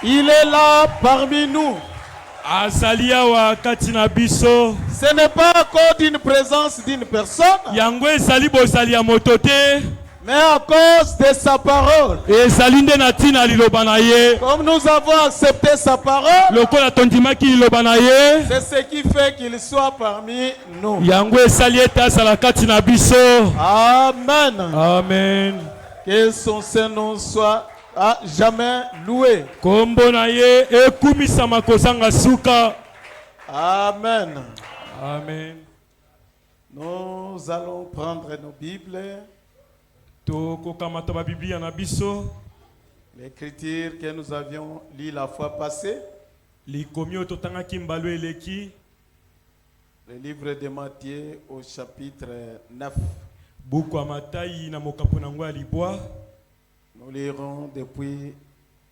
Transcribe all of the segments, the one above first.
Il est là parmi nous. Azalia wa katina biso. Ce n'est pas à cause d'une présence d'une personne, Yangwe ezali bozali ya motote. mais à cause de sa parole. Ezali nde na tina liloba na ye. Comme nous avons accepté sa parole, Lokola tondimaki liloba na ye. c'est ce qui fait qu'il soit parmi nous. Yangwe ezali ete azala katina biso. Amen. Amen. Que son Saint-Nom soit à jamais loué. Kombo na ye ekumisama kozanga suka. Amen. Amen. Nous allons prendre nos Bibles. Tokokamata ba Biblia na biso. L'écriture que nous avions lue la fois passée. Likomio totangaki mbalo eleki. Le livre de Matthieu au chapitre 9. Buku ya Matayi na mokapo nango ya libwa. Nous lirons depuis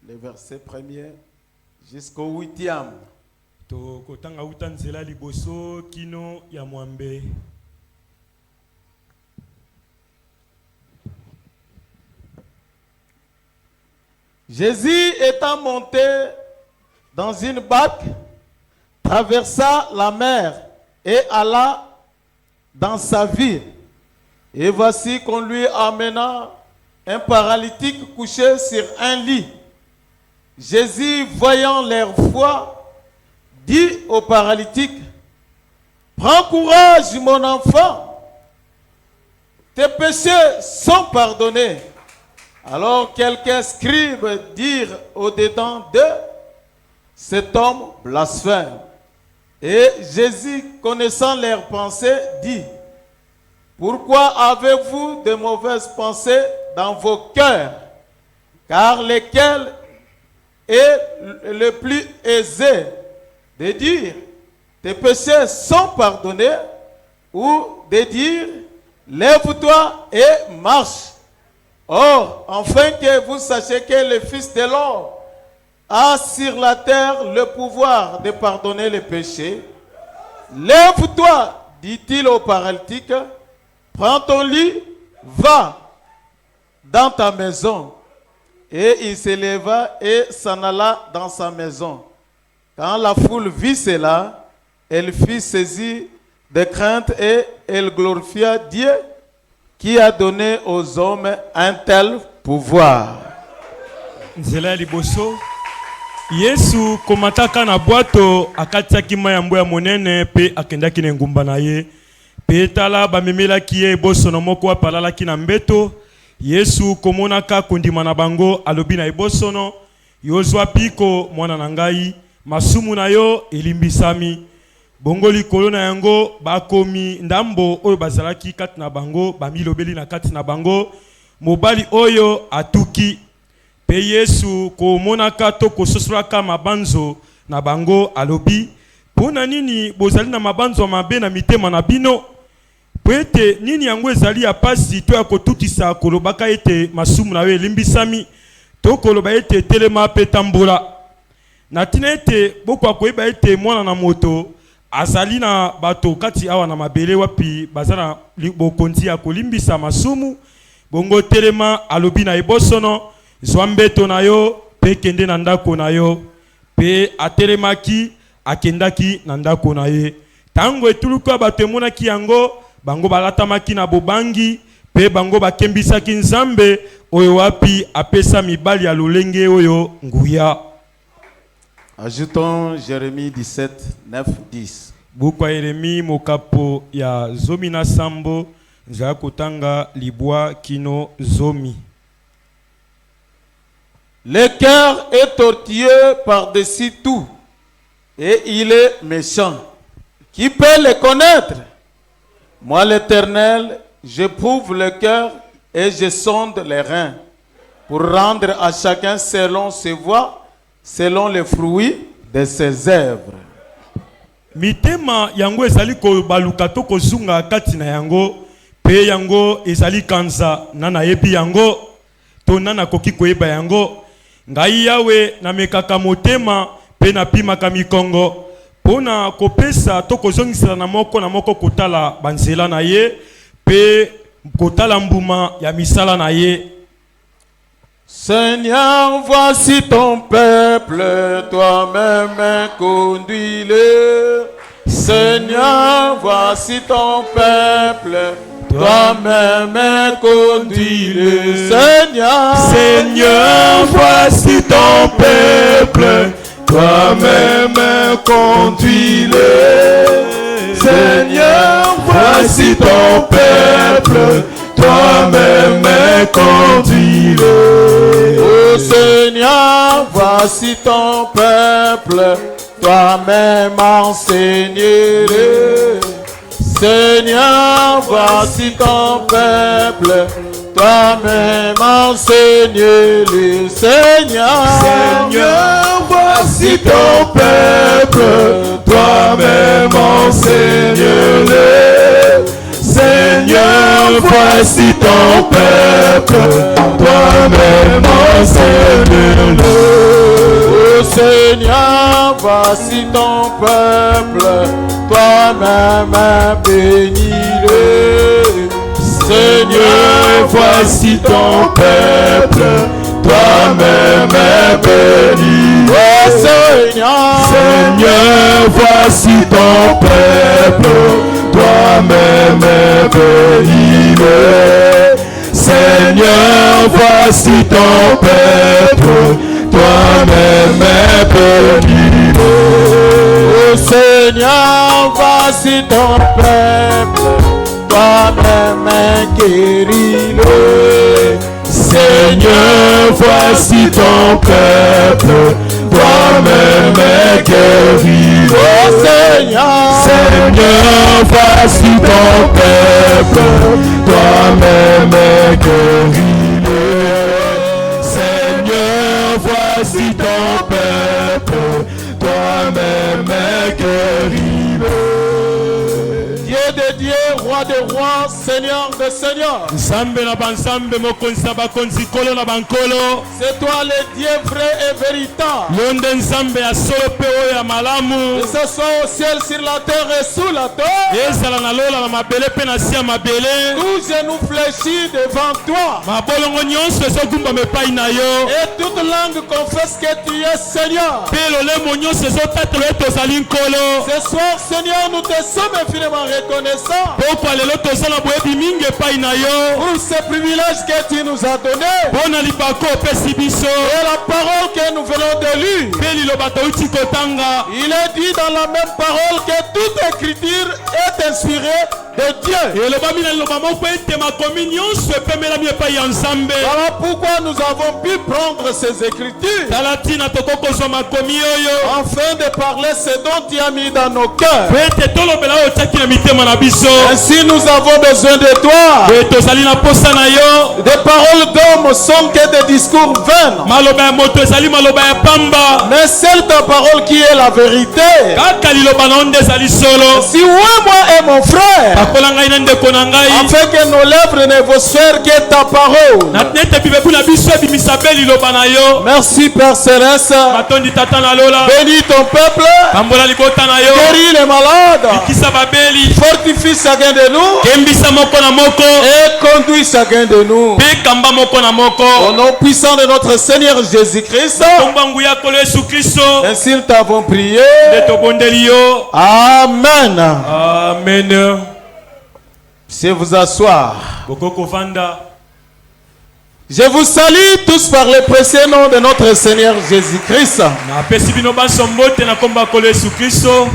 le verset 1er jusqu'au 8e. Tokotanga uta nzela liboso kino ya mwambe. Jésus étant monté dans une barque, traversa la mer et alla dans sa ville. Et voici qu'on lui amena un paralytique couché sur un lit. Jésus, voyant leur foi, dit au paralytique, « Prends courage, mon enfant, tes péchés sont pardonnés. » Alors quelques scribes dirent au-dedans d'eux, « Cet homme blasphème. » Et Jésus, connaissant leurs pensées, dit, « Pourquoi avez-vous de mauvaises pensées dans vos cœurs? Car lequel est le plus aisé de dire, tes péchés sont pardonnés, ou de dire, lève-toi et marche. Or, afin que vous sachiez que le Fils de l'homme a sur la terre le pouvoir de pardonner les péchés, lève-toi, dit-il au paralytique, prends ton lit, va dans ta maison. Et il se leva et s'en alla dans sa maison. Quand la foule vit cela, elle fut saisie de crainte et elle glorifia Dieu qui a donné aux hommes un tel pouvoir. Nzela liboso. Yesu komataka na bwato akatiaki mayambo ya monene pe akendaki na ngumba na ye. Pe tala bamemelaki ye boso na moko apalalaki na mbeto. Yesu komonaka kondima na bango alobi na ebosono, yozwa piko mwana na ngai, masumu na yo elimbisami. Bongo likolo na yango bakomi ndambo oyo bazalaki kati na bango, bamilobeli na kati na bango, mobali oyo atuki. Pe Yesu komonaka to kososolaka mabanzo na bango alobi, pona nini bozali na mabanzo mabe na mitema na bino? Pwete nini yango ezali ya pasi to ya kotutisa kolobaka ete masumu na yo elimbisami, to koloba ete telema pe tambola. Na tina ete boko akoyeba ete mwana na moto azali na bato kati awa na mabele wapi bazana bokonzi ya kolimbisa masumu. Bongo telema alobi na ebosono, zwa mbeto na yo pe kende na ndako na yo. Pe atelemaki akendaki na ndako na ye. Tango etuluka bato emonaki yango, bango balatamaki na bobangi, pe bango bakembisaki Nzambe oyo wapi apesa mibali ya lolenge oyo nguya. Ajoutons Jérémie 17, 9, 10. Bukwa Yeremi mokapo ya zomi na sambo, nzala kotanga libwa kino zomi. Le cœur est tortueux par-dessus tout, et il est méchant. Qui peut le connaître? Moi, l'Éternel, j'éprouve le cœur et je sonde les reins, pour rendre à chacun selon ses voies, selon les fruits de ses œuvres. Mitema yango ezali ko baluka to kozunga kati na yango, pe yango ezali kanza nana yebi yango, to nana koki koyeba yango. Ngai yawe na mekaka motema pe na pimaka mikongo, pona kopesa to kozongisa na moko kotala banzela na ye, pe kotala mbuma ya misala na ye. Seigneur, voici ton peuple, toi-même conduis-le. Seigneur, voici ton peuple, toi-même conduis-le. Seigneur, Seigneur, voici ton peuple, toi-même conduis-le. Seigneur, voici ton peuple, toi-même conduis-le. oh Seigneur, voici ton peuple, toi-même enseigne-le. Seigneur, voici ton peuple, toi-même enseigne-le. Seigneur, Seigneur, voici ton peuple, toi-même enseigne-le. Seigneur, voici ton peuple, toi-même enseigne-le. oh Seigneur, voici ton peuple, toi-même bénis-le. Seigneur, voici ton peuple, toi-même bénis. Oh Seigneur, Seigneur, voici ton peuple, toi-même bénis-le. Seigneur, voici ton peuple, toi-même bénis-le. oh Seigneur, voici ton peuple, toi-même guéris-le. Seigneur, voici ton peuple, toi-même guéris-le. Oh Seigneur, Seigneur, voici ton peuple, toi-même guéris-le. Seigneur, voici ton peuple, toi-même guéris-le. Dieu de Dieu, roi de rois, Seigneur de seigneurs. Nzambe na banzambe mokonzi na bakonzi kolo na bankolo. C'est toi le Dieu vrai et véritable. Londe nzambe ya solo pe oyo ya malamu. Que ce soit au ciel, sur la terre et sous la terre. Ezala na lola na mabele pe na si ya mabele. Tout genou fléchit devant toi. Mabolongo nyonso ezogumbama epai na yo. Et toute langue confesse que tu es Seigneur. Mpe lolemo nyonso ezotatela ete ozali nkolo. Ce soir, Seigneur, nous te sommes infiniment reconnaissants pokwa lelo toza na boyebi mingi epai na yo. pour ce privilège que tu nous as donné. Mpo na libako opesi biso. Et la parole que nous venons de lire. Mpe liloba touti kotanga. Il est dit dans la même parole que toute écriture est inspirée de Dieu. elobami na liloba moko ete makomi nyonso epemelami epai ya nzambe. Voilà pourquoi nous avons pu prendre ces écritures tala ntina tokoki kozwa makomi oyo afin de parler ce dont tu as mis dans nos cœurs. po ete tolobela oyo otiaki na mitema na biso. Ainsi nous avons besoin de toi. po ete tozali na posa na yo. Des paroles d'hommes sont que des discours vains. maloba ya moto ezali maloba ya pamba. Mais c'est ta parole qui est la vérité. kaka liloba na yo nde ezali solo. Si oui, moi et mon frère, pakola ngai na ndeko na ngai. afin que nos lèvres ne vont se faire que ta parole. na nete bibebu na biso ebimisa be liloba na yo. Merci Père Céleste. matondi tata na lola. Bénis ton peuple. pambola libota na yo. Guéris les malades. bikisa babeli. Fortifie chacun de nous. kembisa moko na moko. Et conduis chacun de nous. mpe kamba moko na moko. Au nom puissant de notre Seigneur Jésus-Christ. kombo nguya ya kolo yesu kristo. Ainsi nous t'avons prié. nde tobondeli yo. Amen. amen. C'est vous asseoir. boko kovanda. Je vous salue tous par le précieux nom de notre Seigneur Jésus-Christ. napesi bino banso mbote na kombo ya kolo yesu kristo.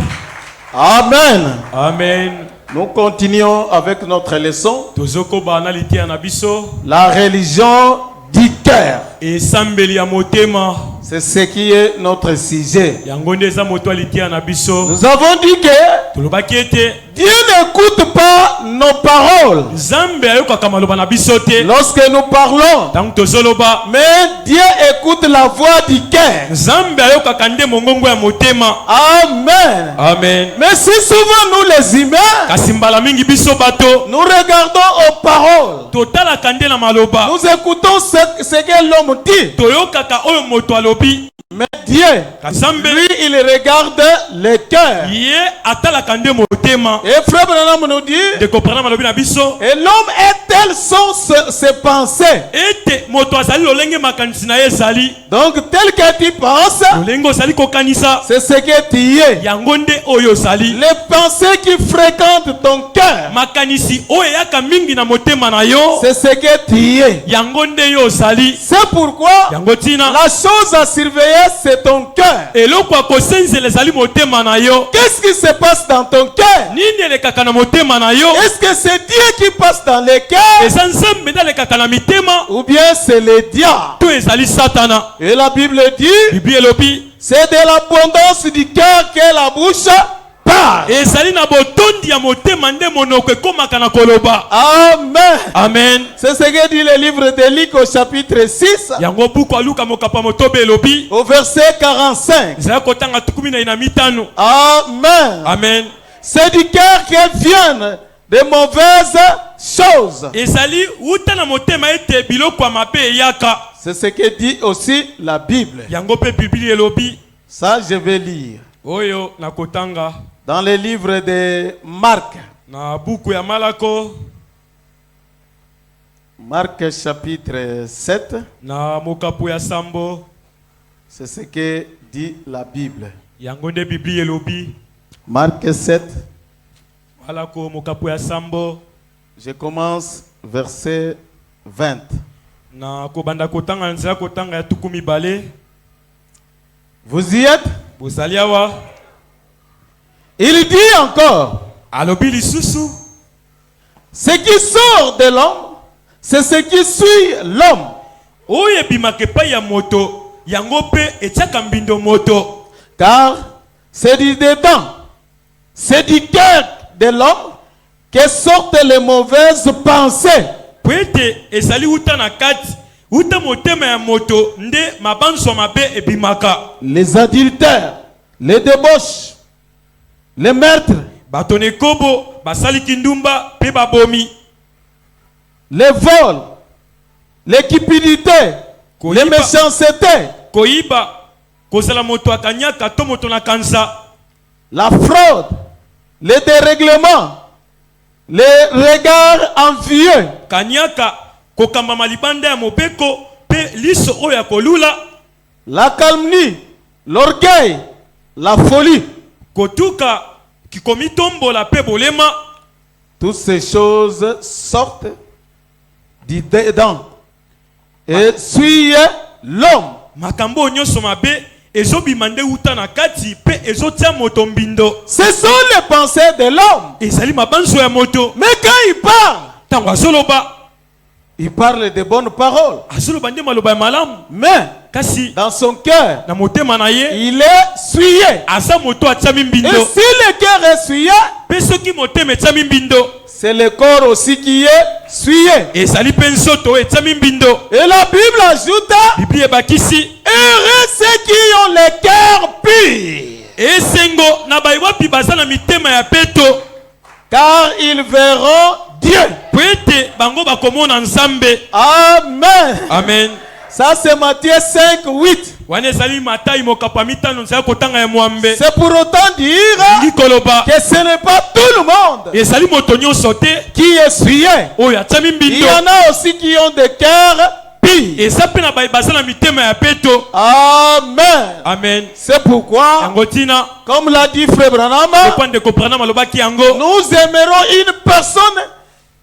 Amen. amen. Nous continuons avec notre leçon. tozokoba na litiya na biso. La religion du cœur. esambeli ya motema. C'est ce qui est notre sujet. yango nde eza moto ya litiya na biso. Nous avons dit que tolobaki ete Dieu n'écoute pas nos paroles nzambe ayokaka maloba na biso te. lorsque nous parlons. ntango tozoloba. Mais Dieu écoute la voix du cœur. nzambe ayokaka nde mongongo ya motema. Amen. amen. Mais si souvent nous les humains, kasi mbala mingi biso bato nous regardons aux paroles, totalaka nde na maloba. nous écoutons ce que l'homme dit. toyokaka oyo moto alobi. Mais Dieu, Lui, il regarde le cœur. Ye atalaka nde motema. Et Frère Branham nous dit, De comprendre malobi na biso. et l'homme est telles sont ses pensées. Ete moto azali lolenge makanisi na ye ezali. Donc, tel que tu penses, Lolenge ozali kokanisa. c'est ce que tu es. Yango nde oyo ozali. Les pensées qui fréquentent ton cœur, Makanisi oyo eyaka mingi na motema na yo. c'est ce que tu es. Yango nde yo ozali. C'est pourquoi Yango tina. la chose à surveiller, c'est ton cœur. Eloko akosenzela ezali motema na yo. Qu'est-ce qui se passe dans ton cœur? Nini elekaka na motema na yo? Est-ce que c'est Dieu qui passe dans le cœur Eza nzambe nde alekaka na mitema ou bien c'est le diable? to ezali satana? Et la Bible dit, Bible elobi c'est de l'abondance du cœur que la bouche parle. ezali na botondi ya motema nde monoko ekomaka na koloba. Amen. Amen. C'est ce que dit le livre de Luc au chapitre 6, Yango buku aluka mokapa motobe elobi au verset 45. ezali kotanga 15. Amen. Amen. C'est du cœur que viennent de mauvaises choses. Ezali uta na motema ete biloko ya mabe eyaka. C'est ce que dit aussi la Bible. Yango pe Bible elobi Ça, je vais lire. oyo na kotanga Dans le livre de Marc. na buku ya Malako Marc chapitre 7. na mokapu ya sambo. C'est ce que dit la Bible. Yango nde Bible elobi Marc 7. Malako mokapu ya sambo. Je commence verset 20. Na kobanda kotanga nzela kotanga ya tuku mibale. Vous y êtes? Bozali awa. Il dit encore, Alobi lisusu ce qui sort de l'homme, c'est ce qui suit l'homme. oyo ebimaka epai ya moto yango mpe etiaka mbindo moto. Car c'est du dedans, c'est du cœur de l'homme que sortent les mauvaises pensées. Po ete ezali uta na kati uta motema ya moto nde mabanso mabe ebimaka. Les adultères, les débauches, les meurtres, Bato na ekobo basali kindumba mpe babomi. les vols, les cupidités, les méchancetés, Koyiba kozala moto akanyaka to moto na kanza. la fraude, les dérèglements, les regards envieux, Kanyaka kokamba malibanda ya mobeko pe liso oyo ya kolula. la calomnie, l'orgueil, la folie. Kotuka kikomitombola pe bolema. Toutes ces choses sortent du dedans et suivent l'homme. Makambo nyonso mabe ezobima nde uta na kati pe ezotia moto mbindo. Ce sont les pensées de l'homme. Ezali mabanso ya moto. Mais quand il parle, Tango azoloba il parle de bonnes paroles. azoloba nde maloba ya malamu. Mais Kasi dans son cœur, na motema na ye il est souillé. aza moto atiami Et mbindo. si le cœur est souillé, Pe soki motema etiami mbindo c'est le corps aussi qui est souillé. ezali pe nzoto oyo etiami mbindo. Et la Bible ajoute, Biblia ebakisi heureux ceux qui ont le cœur pur, esengo na bayiwapi baza na mitema ya peto car ils verront Dieu. po ete bango bakomona nzambe. Amen. Amen. Ça c'est Matthieu 5, 8. Wana ezali Matayi mokapa mitano nzela kotanga ya mwambe. C'est pour autant dire Ngi koloba que ce n'est pas tout le monde ezali moto nyonso te qui est souillé. oyo atiami Il mbindo. y en a aussi qui ont des cœurs purs. Eza pe na bayi baza na mitema ya peto. Amen. Amen. C'est pourquoi, Yango tina comme l'a dit Frère Branham, ekwa ndeko Branham alobaki yango nous aimerons une personne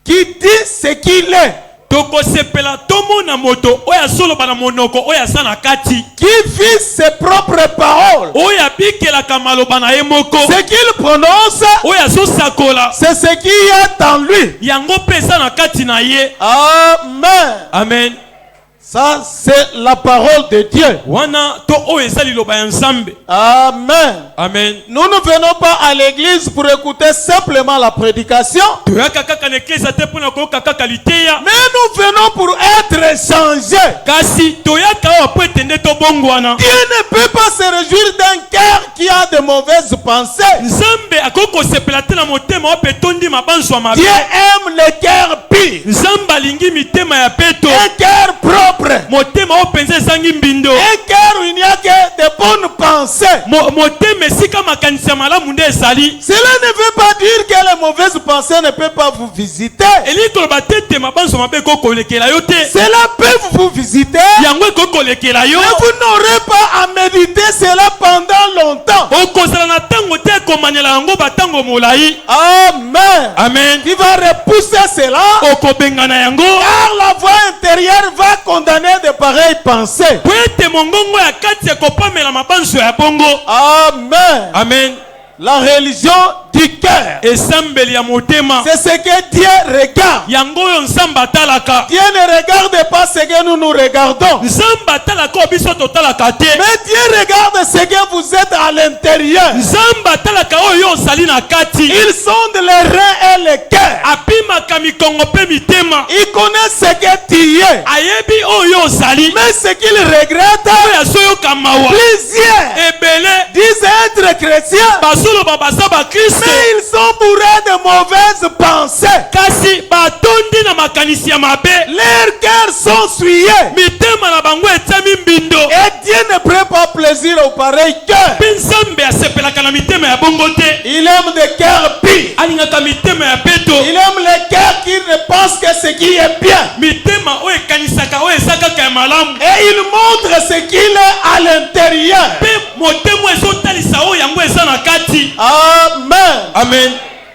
qui dit ce qu'il est, tokosepela tomona moto oyo azoloba na monoko oyo aza na kati qui vit ses propres paroles. oyo abikelaka maloba na ye moko Ce qu'il prononce, oyo azosakola c'est ce qui est en lui. yango mpe eza na kati na ye. Amen. Amen. Ça, c'est la parole de Dieu. Wana to oyo eza liloba ya nzambe. Amen. Amen. Nous ne venons pas à l'église pour écouter simplement la prédication, toyaka kaka na eklesa te mpona koyoka kaka liteya, mais nous venons pour être changés. kasi toyaka awa po ete nde tobongwana. Dieu ne peut pas se réjouir d'un cœur qui a de mauvaises pensées. Nzambe akoki kosepela te na motema oyo mpe tondi mabanso ya mabe. Dieu aime le cœur pur, Nzambe alingi mitema ya peto, un cœur propre, motema oyo mpenza ezangi mbindo, un cœur où il n'y a que de bonnes pensées. pensée. motema esika makanisi ya malamu nde ezali. Cela ne veut pas dire que les mauvaises pensées ne peuvent pas vous visiter. eli toloba tete mabanzo mabe ekokolekela yo te. Cela peut vous visiter. yango ekokolekela yo. Mais vous n'aurez pas à méditer cela pendant longtemps. okozala na ntango te ekomanyela yango batango molai. Amen. Amen. Tu vas repousser cela. okobengana yango. Car la voix intérieure va condamner de pareilles pensées. po ete mongongo ya kati ekopamela mabanzo ya bongo. Amen. Amen. La religion du cœur. esambeli ya motema. C'est ce que Dieu regarde. yango oyo nzambe atalaka. Dieu ne regarde pas ce que nous regardons. nzambe atalaka oyo biso totalaka te. Mais Dieu regarde ce que vous êtes à l'intérieur. nzambe atalaka oyo ozali na kati. Il sonde les reins et le cœur. apimaka mikongo mpe mitema. Il connaît ce que tu es. ayebi oyo ozali. Mais ce qu'il regrette, oyo azoyoka mawa. plusieurs ebele disent être chrétiens, bazoloba baza bakristo. mais ils sont bourrés de mauvaises pensées. kasi batondi na makanisi ya mabe. Leurs cœurs sont souillés. mitema na bango etiami mbindo. Et Dieu ne prend pas plaisir au pareil cœur. mpe nzambe asepelaka na mitema ya bongo te. Il aime des cœurs purs. alingaka mitema ya peto. Il aime les cœurs qui ne pensent que ce qui est bien. mitema oyo ekanisaka oyo eza kaka ya malamu. Et il montre ce qu'il est à l'intérieur. mpe motema ezotalisa oyo yango eza na kati. Amen. amen.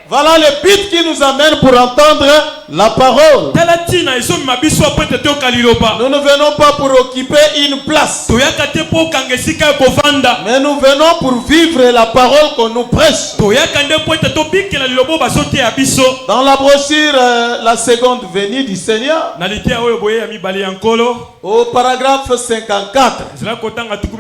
Voilà le but qui nous amène pour entendre la parole. tala ntina ezomema biso apo ete toyoka liloba. Nous ne venons pas pour occuper une place, toyaka te mpo okanga esika ya kovanda. mais nous venons pour vivre la parole qu'on nous prêche. toyaka nde mpo ete tobikela liloba oyo bazoteya biso. Dans la brochure La seconde venue du Seigneur, na liteya oyo boye ya mibale ya nkolo. au paragraphe 54, ezala kotanga 15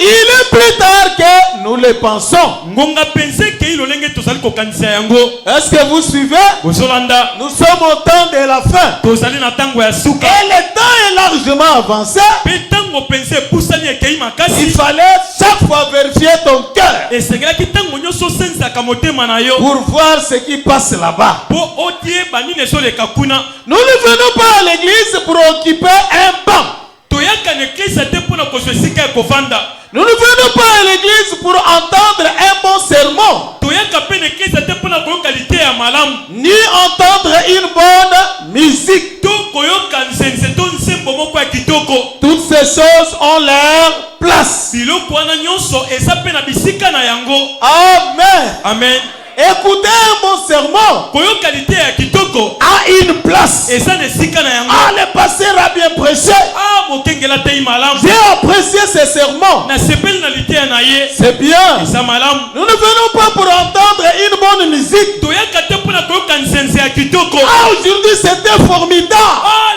il est plus tard que nous le pensons. ngonga pense ekei lolenge tozali kokanisa yango. Est-ce que vous suivez? bozolanda. Nous sommes au temps de la fin. tozali na ntango ya suka. Et le temps est largement avancé. mpe ntango pense epusani ekei Il makasi. fallait chaque fois vérifier ton cœur esengelaki ntango nyonso osengisaka motema na yo. pour voir ce qui passe là-bas. mpo otieba nini ezoleka kuna. Nous ne venons pas à l'église pour occuper un banc. toyaka na eklise te mpona kozwa esika ya kovanda. Nous ne venons pas à l'église pour entendre un bon sermon, toyaka mpe na eklise te mpona koyoka liteya ya malamu. ni entendre une bonne musique. to koyoka nzenze to nsembo moko ya kitoko. Toutes ces choses ont leur place. biloko wana nyonso eza mpe na bisika na yango. Amen. amen. Écouter un bon sermon koyoka liteya ya kitoko a une place. eza na esika na yango. Ah, le pasteur a bien prêché. mokengela tei malamu. J'ai apprécié ce sermon. na sepeli na liteya na ye. C'est bien. eza malamu. Nous ne venons pas pour entendre une bonne musique. toyaka te mpona koyoka nzenze ya kitoko. Ah, aujourd'hui c'était formidable.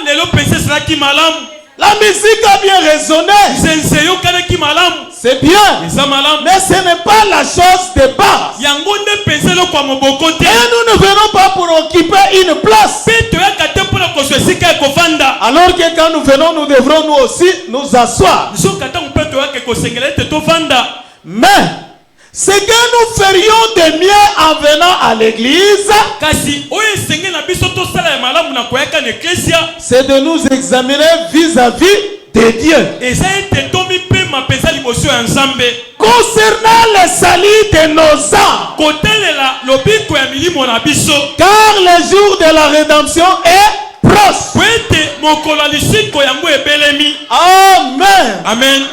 lelo pense ezalaki malamu. La musique a bien résonné. nzenze eyokanaki malamu. C'est bien. eza malamu. Mais ce n'est pas la chose de base. yango nde pense eloko ya moboko te. Et nous ne venons pas pour occuper une place. mpe toyaka te mpona kozwa esika ya kovanda. Alors que quand nous venons, nous devrons nous aussi nous asseoir. soki ntango mpe toyaka kosengela ete tovanda. Mais ce que nous ferions de mieux en venant à l'église, kasi oyo esenge na biso tosala ya malamu na koyaka na eklesia. c'est de nous examiner vis-à-vis de Dieu. eza ete tomipema mpenza liboso ya nzambe. Concernant le salut de nos âmes, kotelela lobiko ya milimo na biso. car le jour de la rédemption est proche. po ete mokolo ya lisiko yango ebelemi. Amen. amen.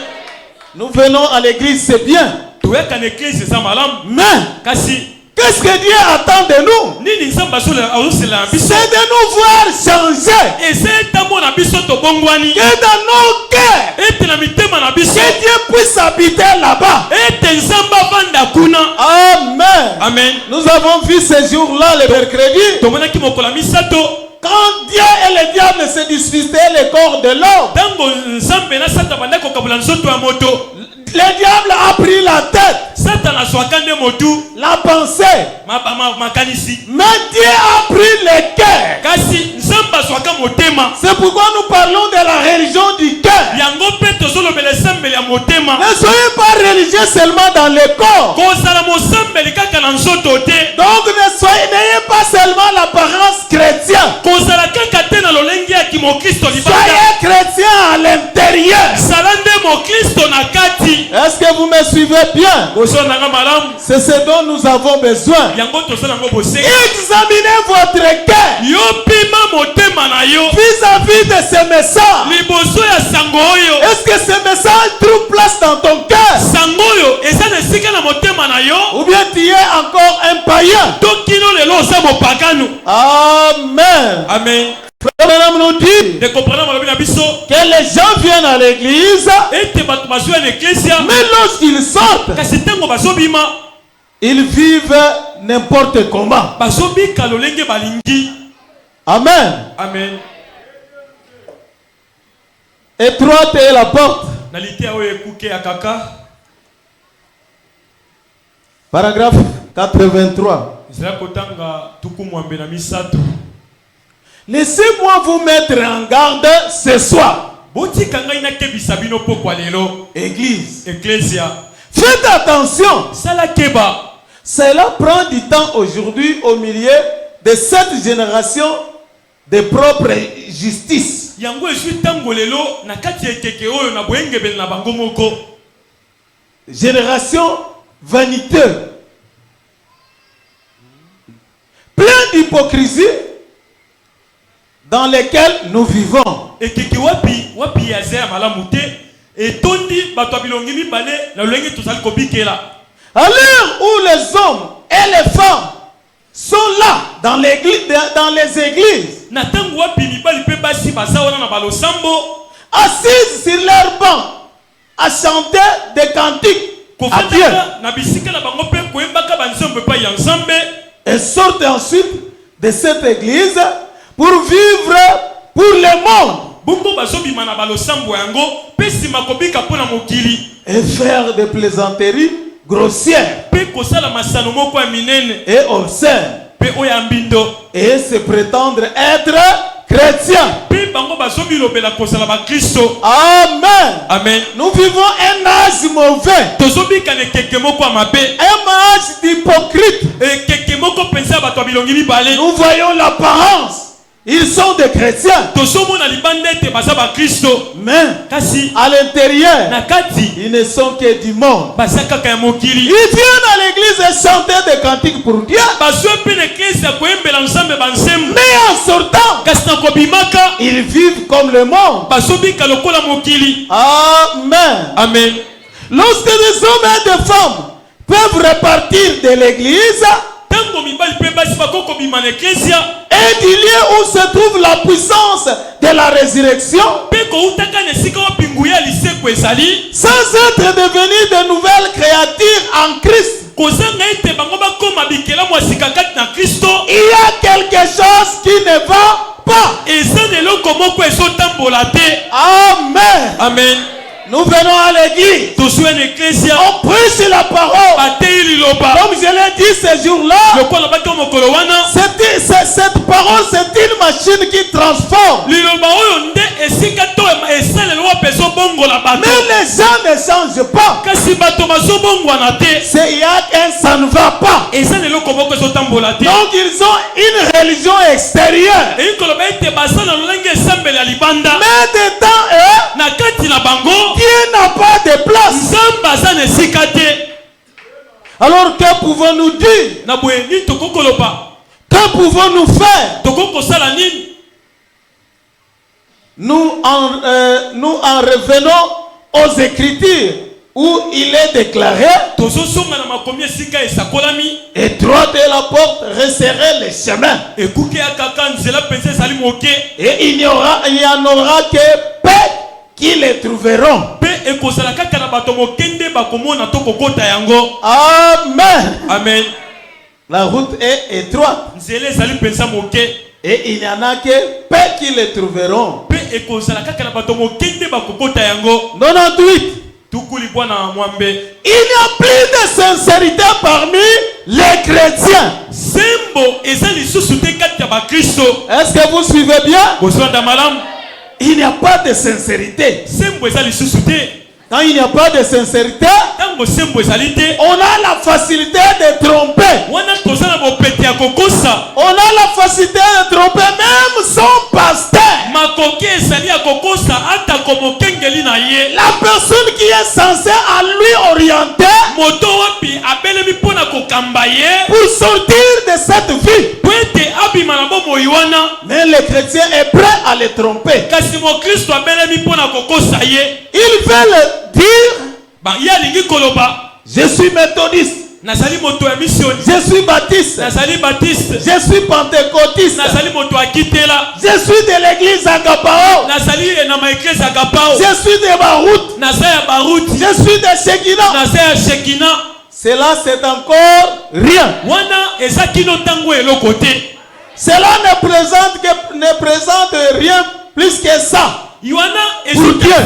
Nous venons à l'église, c'est bien. toyaka na eklise eza malamu. Mais kasi qu'est-ce que Dieu attend de nous? nini nzambe azoselela na biso. C'est de nous voir changer. eza etambo na biso tobongwani. Que dans nos cœurs, ete na mitema na biso. que Dieu puisse habiter là-bas. ete nzambe avanda kuna. Amen. amen. Nous avons vu ce jour-là, le mercredi, tomonaki mokolo ya misato. quand Dieu et le diable se disputaient le corps de l'homme. ntango nzambe na satan banda kokabula nzoto ya moto. Le diable a pris la tête, satan azwaka nde motu. la pensée. makanisi. Mais Dieu a pris le cœur. kasi nzambe azwaka motema. C'est pourquoi nous parlons de la religion du cœur. yango mpe tozolobela esambeli ya motema. Ne soyez pas religieux seulement dans le corps. kozala mosambeli kaka na nzoto te. Donc n'ayez pas seulement l'apparence chrétienne. kozala kaka te na lolenge ya kimokristo libanda. Soyez chrétien à l'intérieur. zala nde mokristo na kati. kati. Est-ce que vous me suivez bien? Boso nanga malamu. C'est ce dont nous avons besoin. Yango tosala ngo bosenga. Examinez votre cœur Yo pima motema na yo. vis-à-vis de ce message. Liboso ya sango oyo. Est-ce que ce message trouve place dans ton cœur? Sango oyo eza na sika na motema na yo. Ou bien tu es encore un païen? Tokino lelo oza mopagano. Amen. Amen. Frère Branham nous dit De comprendre malobi na biso. que les gens viennent à l'église, Ete bato bazwa na eklesia. mais lorsqu'ils sortent, Kasi tango bazobima. ils vivent n'importe comment. Bazobika lolenge balingi. Amen. Amen. Étroite est la porte. Na litea oyo ekuke ya kaka. Paragraphe 83. Zela kotanga tuku mwambe na misato. Laissez-moi vous mettre en garde ce soir. Botika ngai na kebisa bino pokwa lelo. Église. Eklesia. Faites attention. Sala keba. Cela prend du temps aujourd'hui au milieu de cette génération de propre justice. Yango ezwi tango lelo na kati ekeke oyo na boyengebeli na bango moko. Génération vaniteuse. Plein d'hypocrisie dans lesquelles nous vivons. Ekeke wapi ya zea malamu te. Etondi bato abilongi mibale na lolenge tozali kobikela. À l'heure où les hommes et les femmes sont là dans les églises, Na tango wapi mibali pe basi baza wana na balosambo. assises sur leur banc à chanter des cantiques à Dieu, Kofanda na bisika na bango pe koyembaka banzembe pa ya nzambe. et sortent ensuite de cette église pour vivre pour le monde Bongo bazobima na balosambo yango pe sima kobika pona mokili. et faire des plaisanteries grossières Pe kosala masano moko ya minene et obscènes pe oya mbindo. et se prétendre être chrétiens. Pe bango bazobilobela kozala ba Kristo. Amen. Amen. Nous vivons un âge mauvais, Tozobika ne keke moko ya mabe. un âge d'hypocrite. E keke moko penza bato bilongi mibale. Nous voyons l'apparence. Ils sont des chrétiens. Tozomona libanda ete baza ba Kristo. Mais Kasi à l'intérieur, na kati ils ne sont que du monde. baza kaka ya mokili. Ils viennent à l'église et chanter des cantiques pour Dieu. Bazwa pe na eklezia koyembela nzambe banzembo. Mais en sortant, Kasi na kobimaka ils vivent comme le monde. bazobika lokola mokili. Amen. Amen. Lorsque des hommes et des femmes peuvent repartir de l'église Tango mibali pe basi bakoko bima na eklezia. et du lieu où se trouve la puissance de la résurrection, Pe koutaka na esika wapi nguya ya lisekwa ezali. sans être devenus de nouvelles créatures en Christ, Kozanga ete bango bakoma bikelamu ya sika kati na Kristo. il y a quelque chose qui ne va pas. Eza na eloko moko ezotambola te. Amen. Amen. Nous venons à l'église, Tozwa na eklezia. on prêche la parole. Bateyi liloba. Comme je l'ai dit ce jour-là, Lokola baki mokolo wana. cette parole, c'est une machine qui transforme. Liloba oyo nde esika to esalelo wapi ezobongola bato. Mais les gens ne changent pas. Kasi bato bazobongwana te. Il y a un ça ne va pas. Eza na eloko moko ezotambola te. Donc ils ont une religion extérieure. Eyi koloba ete baza na lolenge esambeli ya libanda. Mais dedans eux, Na kati na bango Dieu n'a pas de place. nzambe aza na esika te. Alors que pouvons-nous dire? Na boye nini tokokoloba? Que pouvons-nous faire? Tokokosala nini? Nous en revenons aux Écritures où il est déclaré: Tozosonga na makomi esika esakolami. étroite est la porte, resserrez les chemins. Ekuke ya kaka nzela penza ezali moke. Et il n'y en aura que peu qui les trouveront. Pe ekozala kaka na bato mokende bakomona to kokota yango. Amen. Amen. La route est étroite Nzela ezali penza moke. et il n'y en a que peu qui les trouveront. Pe ekozala kaka na bato mokende bakokota yango. 98. Tukuli bwana mwambe. Il n'y a plus de sincérité parmi les chrétiens. Sembo eza lisusu te kati ya bakristo. Est-ce que vous suivez bien? Bozwanda malamu. Il n'y a pas de sincérité. Sembo eza lisusu te. Quand il n'y a pas de sincérité, on a la facilité de tromper. On a la facilité de tromper même son pasteur. La personne qui est censée à lui orienter pour sortir de cette vie. Mais le chrétien est prêt à le tromper. Il veut le dire. Je suis méthodiste. Je suis baptiste. Je suis pentecôtiste. Je suis de l'église Agapao. Je suis de Barout. Je suis de Shekina. Cela c'est encore rien. Cela ne présente rien plus que ça. Pour Dieu.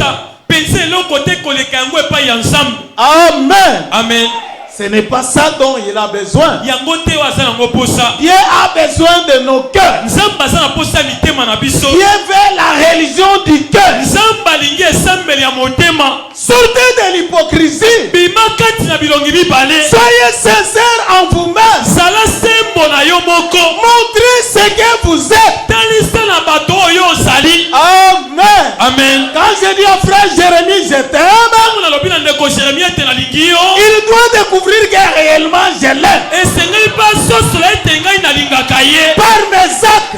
Amen. Amen. Ce n'est pas ça dont il a besoin. Dieu a besoin de nos cœurs. Dieu veut la religion du cœur. Sortez de l'hypocrisie. Soyez sincères en vous-même. Montrez ce que vous êtes. Amen. Amen. Quand je dis à frère Jérémie, je t'aime, il doit découvrir que réellement je l'aime. Par mes actes.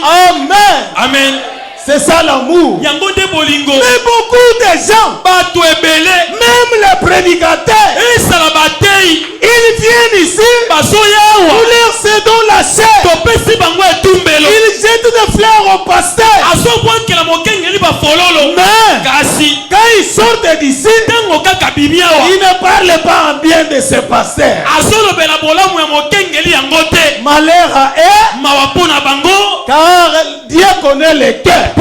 Amen. Amen. C'est ça l'amour. Mais beaucoup de gens, même les prédicateurs, ils viennent ici, nous leur cédons la chair. Ils jettent des fleurs au pasteur. Mais quand ils sortent d'ici, ils ne parlent pas en bien de ce pasteur. Malheur à eux, car Dieu connaît les cœurs.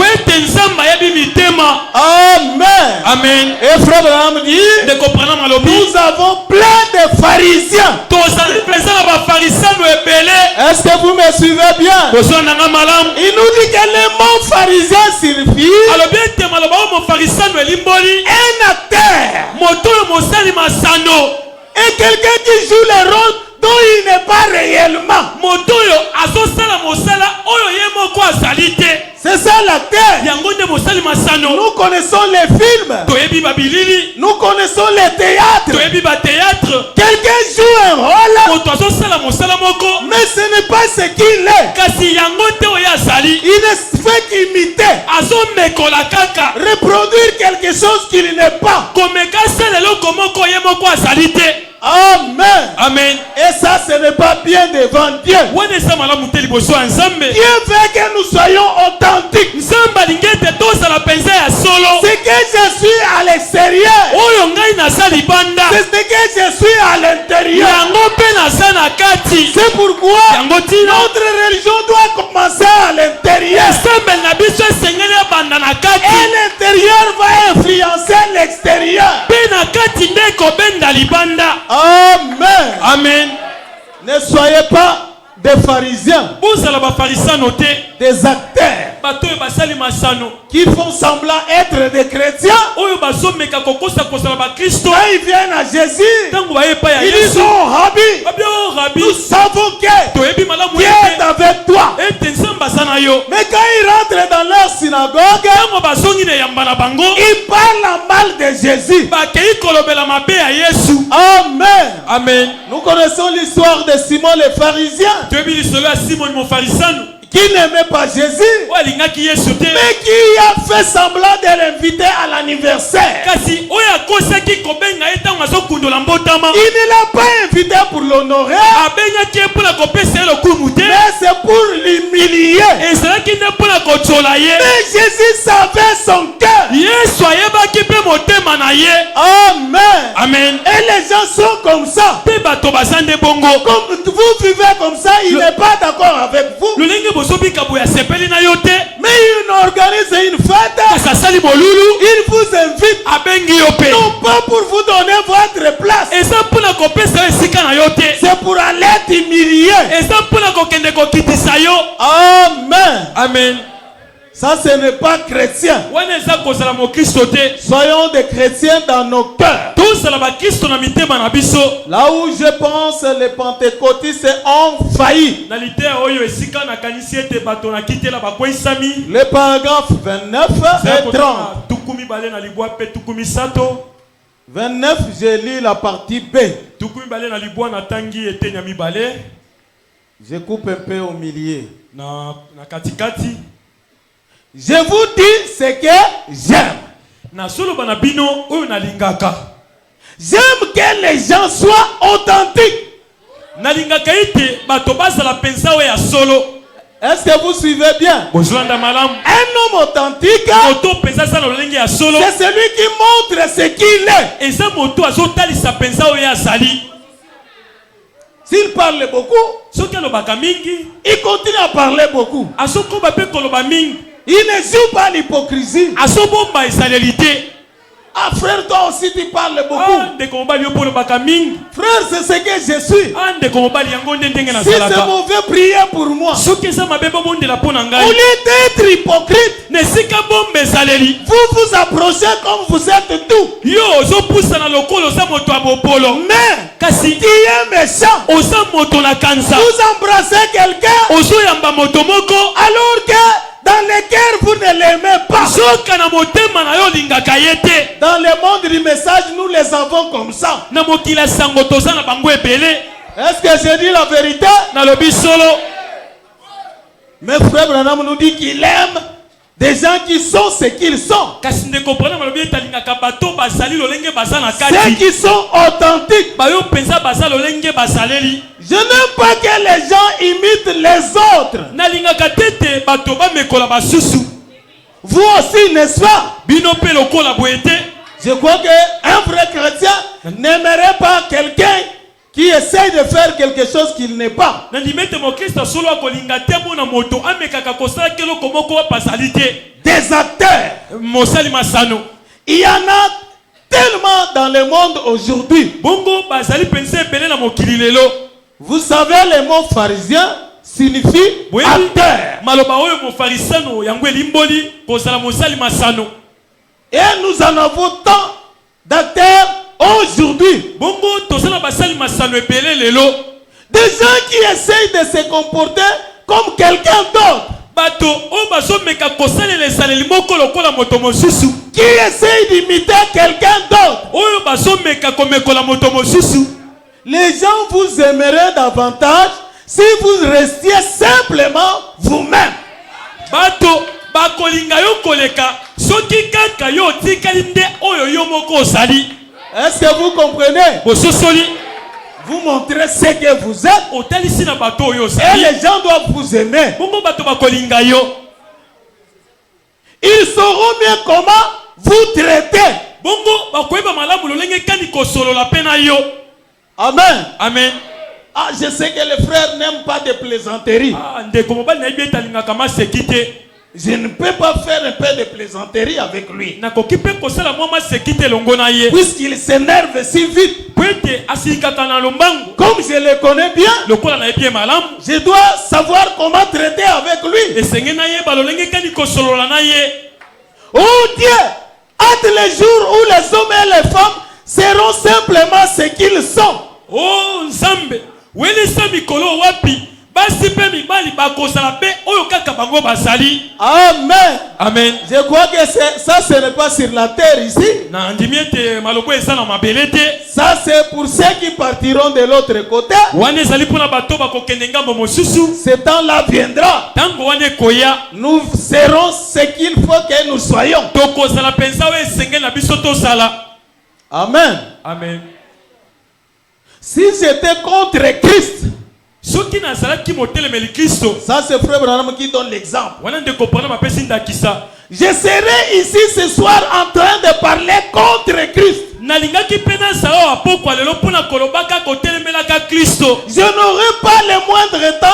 Amen. Amen. Et frère Branham dit, nous avons plein de pharisiens. Est-ce que vous me suivez bien? Il nous dit que le mot pharisien signifie un acteur. Et quelqu'un qui joue le rôle dont il n'est pas réellement. C'est ça l'acteur. Nous connaissons les films. Nous connaissons les théâtres. Quelqu'un joue un rôle, mais ce n'est pas ce qu'il est. Il ne fait qu'imiter, reproduire quelque chose qu'il n'est pas. Amen. Amen. Et ça, ce n'est pas bien devant Dieu. Dieu veut que nous soyons authentiques. C'est que je suis à l'extérieur. C'est ce que je suis à l'intérieur. C'est pourquoi notre religion doit commencer à l'intérieur. Et l'intérieur va influencer l'extérieur. Amen. Amen. Ne soyez pas des pharisiens, des acteurs qui font semblant être des chrétiens. Quand ils viennent à Jésus, ils disent: oh Rabbi, nous savons que Dieu est avec toi. Mais quand ils rentrent dans leur synagogue, ils parlent en mal de Jésus. Amen. Amen. Nous connaissons l'histoire de Simon le pharisien, qui n'aimait pas Jésus, mais qui a fait semblant de l'inviter à l'anniversaire. Il ne l'a pas invité pour l'honorer, mais c'est pour l'humilier. Mais Jésus savait son cœur. Amen. Amen. Et les gens sont comme ça. Comme vous vivez comme ça, il n'est pas d'accord avec vous. Mais il organise une fête. Il vous invite. Non pas pour vous donner votre place. C'est pour aller t'humilier. Amen. Amen. Ça, ce n'est pas chrétien. wana eza kozala mokristo te. Soyons des chrétiens dans nos cœurs. tozala bakristo na mitema na biso. Là où je pense, les pentecôtistes ont failli. na liteya oyo esika nakanisi ete bato na kitela bakweyisami. Les paragraphes 29 et 30. tukumi bale na libwa pe tukumi sato. 29, j'ai lu la partie B. tukumi bale na libwa na tangi etenya mibale. Je coupe un peu au milieu. na katikati. Je vous dis ce que j'aime. na solo bana bino oyo nalingaka. J'aime que les gens soient authentiques. nalingaka ete bato bazala penza oyo ya solo. Est-ce que vous suivez bien? bozolanda malamu. Un homme authentique, moto penza aza na lolenge ya solo. c'est celui qui montre ce qu'il est. eza moto azotalisa penza oyo azali. S'il parle beaucoup, soki alobaka mingi il continue à parler beaucoup. azokoba mpe koloba mingi. Il ne joue pas l'hypocrisie. azobomba ezaleli te. Ah frère, toi aussi tu parles beaucoup. ndeko mobali yo mpo olobaka mingi. Frère, c'est ce que je suis. ndeko mobali yango nde ndenge Si c'est nazalaka. mauvais, priez pour moi. soki eza mabe bobondela mpo na Au ngai. lieu d'être hypocrite, na esika bomba ezaleli. vous vous approchez comme vous êtes tout. yo ozopusana lokola oza moto ya bopolo. Mais kasi tu es méchant. oza moto na kanza. Vous embrassez quelqu'un ozoyamba moto moko. alors que dans le cœur vous ne l'aimez pas. soka na motema na yo olingaka ye te. Dans le monde du message, nous les avons comme ça. na mokili ya sango toza na bango ebele. Est-ce que je dis la vérité? nalobi solo. Mais frère Branham nous dit qu'il aime des gens qui sont ce qu'ils sont. kasi ndeko mpona malobi ete alingaka bato bazali lolenge baza na Ceux kati. qui sont authentiques. bayo mpenza baza lolenge bazaleli. Je n'aime pas que les gens imitent les autres. nalingaka tete bato bamekola basusu. Vous aussi, n'est-ce pas? bino mpe lokola boye te. Je crois qu'un vrai chrétien n'aimerait pas quelqu'un qui essaye de faire quelque chose qu'il n'est pas. nandimi ete mokristo solo akolinga te mona moto amekaka kosala keloko moko bapasali te. Des acteurs. mosali masano. Il y en a tellement dans le monde aujourd'hui. bongo bazali mpenza ebele na mokili lelo. Vous savez, le mot pharisien signifie acteur. maloba oyo mofarisano yango elimboli kozala mosali masano. Et nous en avons tant d'acteurs aujourd'hui. bongo tozala basali masano ebele lelo. Des gens qui essayent de se comporter comme quelqu'un d'autre. bato oyo bazomeka kosalela esaleli moko lokola moto mosusu. Qui essayent d'imiter quelqu'un d'autre. oyo bazomeka komekola moto mosusu. Les gens vous aimeraient davantage si vous restiez simplement vous-même. bato bakolinga yo koleka soki kaka yo otikali nde oyo yo moko ozali. Est-ce que vous comprenez? bososoli. Vous montrez ce que vous êtes otalisi na bato oyo et ozali. les gens doivent vous aimer. bongo bato bakolinga yo. Ils sauront bien comment vous traiter. bongo bakoyeba malamu lolenge kani kosolola mpe na yo. Amen. amen. Ah, je sais que les frères n'aiment pas de plaisanteries. ndeko mobali nayebi ete alingaka maseki te. Je ne peux pas faire un peu de plaisanterie avec lui. nakoki mpe kosala mwa maseki te elongo na ye. Puisqu'il s'énerve si vite. po ete asilikaka na lombangu. Comme je le connais bien, lokola nayebi ye malamu. je dois savoir comment traiter avec lui. esenge nayeba lolenge kani kosolola na ye. Oh Dieu, hâte les jours où les hommes et les femmes seront simplement ce qu'ils sont. o nzambe welisa mikolo wapi basi mpe mibali bakozala mpe oyo kaka bango bazali. Amen. amen. Je crois que ça, ce n'est pas sur la terre ici. na ndimi ete malobo eza na mabele te. Ça, c'est pour ceux qui partiront de l'autre côté. wana ezali mpona bato bakokende ngambo mosusu. Ce temps-là viendra. ntango wana ekoya Nous serons ce qu'il faut que nous soyons. tokozala mpenza oyo esenge na biso tozala. Amen. amen. Si j'étais contre Christ, soki nazalaki motelemeli kristo. ça c'est Frère Branham qui donne l'exemple. wana ndeko mpona mapesi ndakisa. Je serais ici ce soir en train de parler contre Christ. nalingaki mpe nazala oyo apokwa lelo mpona kolobaka kotelemelaka kristo. Je n'aurais pas le moindre temps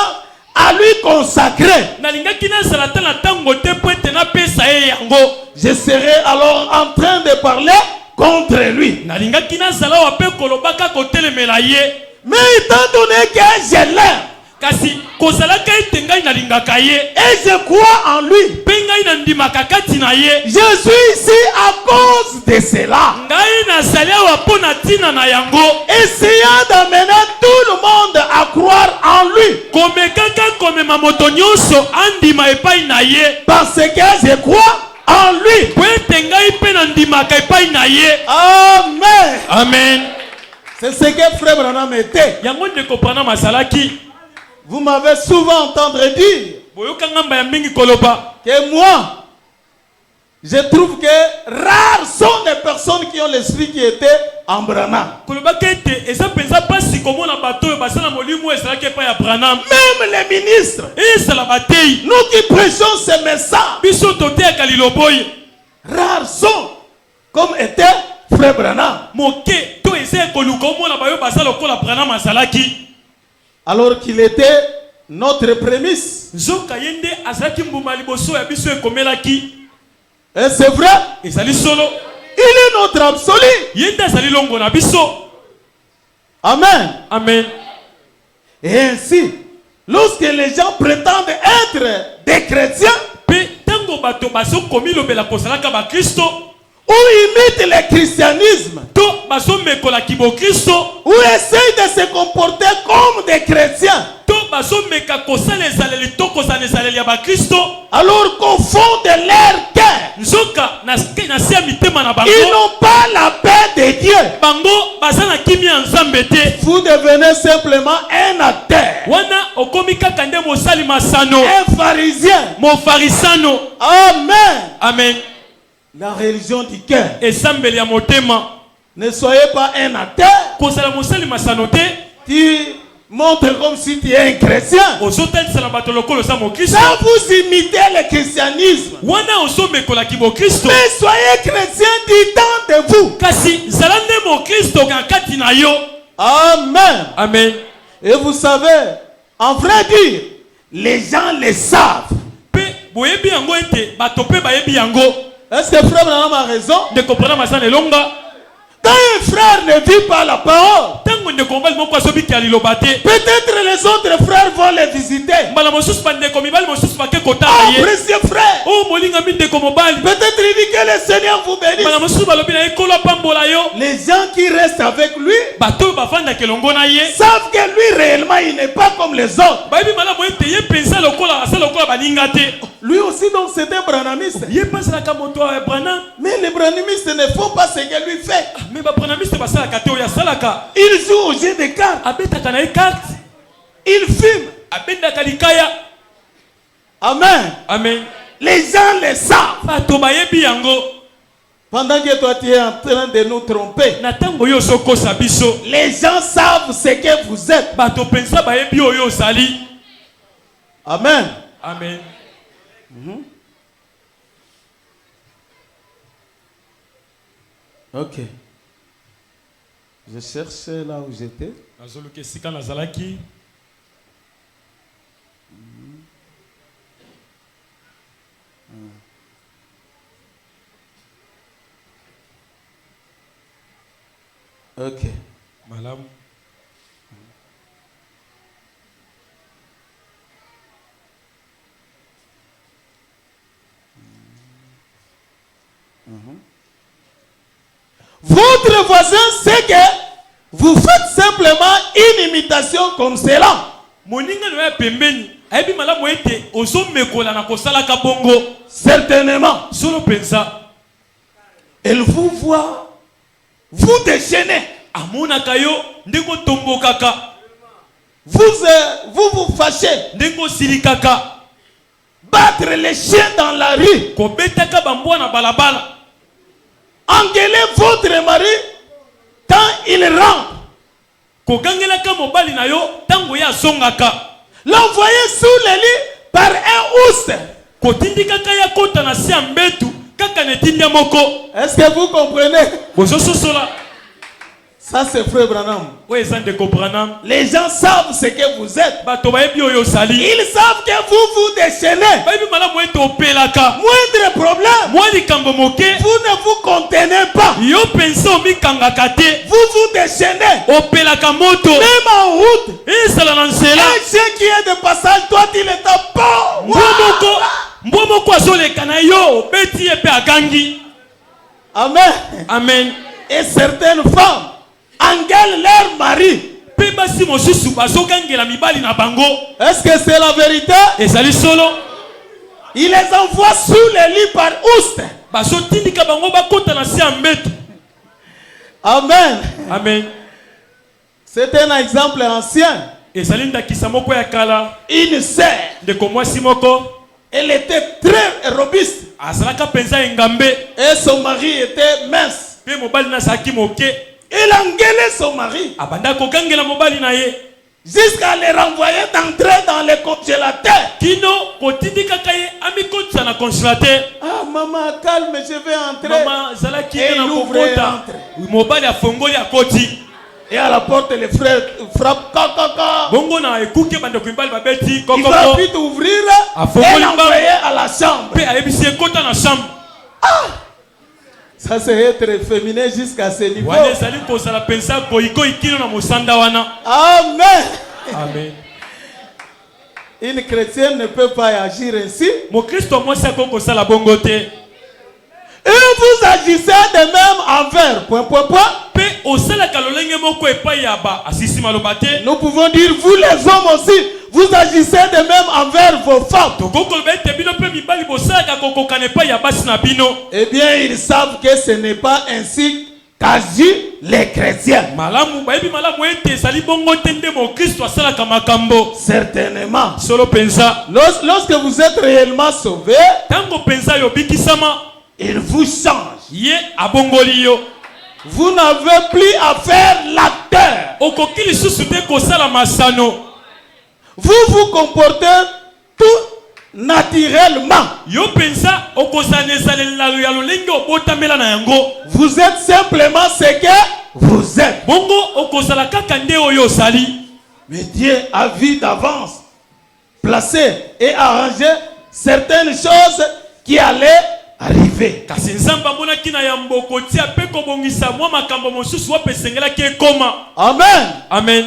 à lui consacrer. nalingaki nazala ta na ntango te mpo ete napesa ye yango. Je serais alors en train de parler contre lui. nalingaki nazala oyo mpe kolobaka kotelemela ye. Mais étant donné que je l'aime, kasi kozalaka ete ngai nalingaka ye et je crois en lui. mpe ngai nandimaka kati na ye. Je suis ici à cause de cela. Ngai nazali awa mpo na ntina na yango. Essayant d'amener tout le monde à croire en lui. Komekaka komema moto nyonso andima epai na ye. Parce que je crois en lui. Po ete ngai mpe nandimaka epai na ye. Amen. Amen. C'est ce que frère Branham était. Yango ndeko Branham azalaki. Vous m'avez souvent entendu dire Boyokanga mba ya mingi koloba que moi, je trouve que rares sont les personnes qui ont l'esprit qui était en Branham. koloba kete eza penza pasi komona bato oyo basala molimo ezalaki epai ya Branham. Même les ministres, ezala batei nous qui prêchons ce message, biso toteyaka liloboye rares sont comme était frère Branham. moke to eza ekoluka omona bayo basala lokola Branham azalaki. Alors qu'il était notre prémisse. nzoka ye nde azalaki mbuma liboso ya biso ekomelaki. Et c'est vrai, ezali solo il est notre absolu. ye nde azali longo na biso. Amen. Amen. Et ainsi, lorsque les gens prétendent être des chrétiens, Pe tango bato bazokomi lobela kozalaka bakristo ou imitent le christianisme, to bazomekolaki bokristo ou essayent de se comporter comme des chrétiens, to bazomeka kosala ezaleli to kozala ezaleli ya bakristo, alors qu'au fond de leur cœur, nzoka na se ya mitema na bango ils n'ont pas la paix de Dieu. bango baza na kimia ya nzambe te. Vous devenez simplement un athée, Wana okomi kaka nde mosali masano, un pharisien. mofarisano. Amen. Amen. La religion du cœur. Esambeli ya motema. Ne soyez pas un athée Kozala mosali masano te. qui montre comme si tu es un chrétien. Ozotalisala bato lokolo sa mokristo. Ça vous imitez le christianisme. Wana ozomekolaki bokristo. Mais soyez chrétien du temps de vous. Kasi zala nde mokristo na kati na yo. Amen. Amen. Et vous savez, en vrai dire, les gens le savent. Pe boyebi yango ete bato pe bayebi yango. Est-ce que frère Branham a raison? De comprendre masana elonga. Quand un frère ne vit pas la parole, Tango nde kombali moko asobiki ya liloba te. peut-être les autres frères vont les visiter. Mbala mosusu bandeko mibali mosusu bake kotala Oh, ye. précieux frère, Oh molinga mindeko mobali. peut-être il dit que le Seigneur vous bénisse. Mbala mosusu balobi na ye kolo pambola yo. Les gens qui restent avec lui Bato bafandaka elongo na ye. savent que lui réellement il n'est pas comme les autres. Bayebi malamu ete ye pensa lokola asala lokola baninga te. Lui aussi donc c'était branhamiste. Ye pasalaka moto ya Branham. Mais les branhamistes ne font pas ce que lui fait. Mais babranamiste basalaka te oyo asalaka. Il joue au jeu de cartes. Abetaka na ye carte. Il fume. Abendaka likaya. Amen. Amen. Les gens le savent. Bato bayebi yango. Pendant que toi tu es en train de nous tromper, Na tango yo sokosa biso. les gens savent ce que vous êtes. Bato pensa bayebi oyo osali. Amen. Amen. Ok. Je cherchais là où j'étais. Nazoluka esika nazalaki. Ok. Malamu. Votre voisin sait que vous faites simplement une imitation comme cela. Moninga no ya pembeni. Ayebi malamu ete ozomekola na kosalaka bongo. Certainement. Solo pensa. Elle vous voit, vous déchaînez. Amonaka yo ndenge otombokaka. Vous fâchez. Ndenge osilikaka. Battre les chiens dans la rue. Kobetaka bambwa na balabala. Engueuler votre mari quand il rentre. Kogangelaka mobali na yo tango ya songaka. L'envoyer sous le lit par un ours. Kotindikaka ya kota na se ya mbetu kaka netindia moko. Est-ce que vous comprenez? Bozososola. Ça c'est frère Branham. oyo eza ndeko Branham. Les gens savent ce que vous êtes. Bato bayebi oyo osali. Ils savent que vous vous déchaînez. bayebi malamu ete opelaka. Moindre problème. mwa likambo moke. Vous ne vous contenez pas. yo pensa omikangaka te. Vous vous déchaînez. opelaka moto. Même en route. ezala na nzela. Un chien qui est de passage, toi tu le tapes. mbwa moko azoleka na yo beti ye mpe agangi. Amen. Amen. Et certaines femmes engueulent leur mari. Pe basi mosusu bazogangela mibali na bango. Est-ce que c'est la vérité? ezali solo. Il les envoie sous le lit par ouste. bazotindika bango bakota na se ya mbeto. Amen. Amen. C'est un exemple ancien. ezali ndakisa moko ya kala. Une sœur, ndeko mwasi moko elle était très robuste azalaka mpenza engambe. et son mari était mince. pe mobali na azalaki moke. Elle engueulait son mari abanda kogangela mobali na ye jusqu'à le renvoyer d'entrer dans le congélateur. kino kotindikaka ye amikotisa na congélateur. Ah maman, calme, je vais entrer. mama azalaki Et na il ouvre kokota. et entre. mobali afongoli akoti. Et à la porte, les frères frappent. bongo na ekuke bandeko mibali babeti Il va kokoko. vite ouvrir Ah, et faut l'envoyer à la chambre. pe ayebisi ekota na chambre. Ça c'est être féminin jusqu'à ce niveau. wana ezali kozala mpenza koyikoyi kino na mosanda wana. Amen. Amen. Une chrétienne ne peut pas agir ainsi. mokristo mwasi akoki kosala bongo te. Et vous agissez de même envers. pe osalaka lolenge moko epai ya ba asisi maloba te. Nous pouvons dire, vous les hommes aussi, vous agissez de même envers vos femmes. tokoki koloba ete bino mpe mibali bosalaka kokokana epai ya basi na bino. Eh bien, ils savent que ce n'est pas ainsi qu'agissent les chrétiens. malamu bayebi malamu ete ezali bongo te nde mokristo asalaka makambo. Certainement. solo mpenza. Lorsque vous êtes réellement sauvé, ntango mpenza yo obikisama il vous change. ye abongoli yo. Vous n'avez plus à faire l'acteur. okoki lisusu te kosala masano. Vous vous comportez tout naturellement. yo mpenza okozala na ezalelo ya lolenge obotamela na yango. Vous êtes simplement ce que vous êtes. bongo okozala kaka nde oyo ozali. Mais Dieu a vu d'avance, placé et arrangé certaines choses qui allaient arriver. kasi nzambe amonaki na yambo kotia mpe kobongisa mwa makambo mosusu wape esengelaki ekoma. Amen. Amen.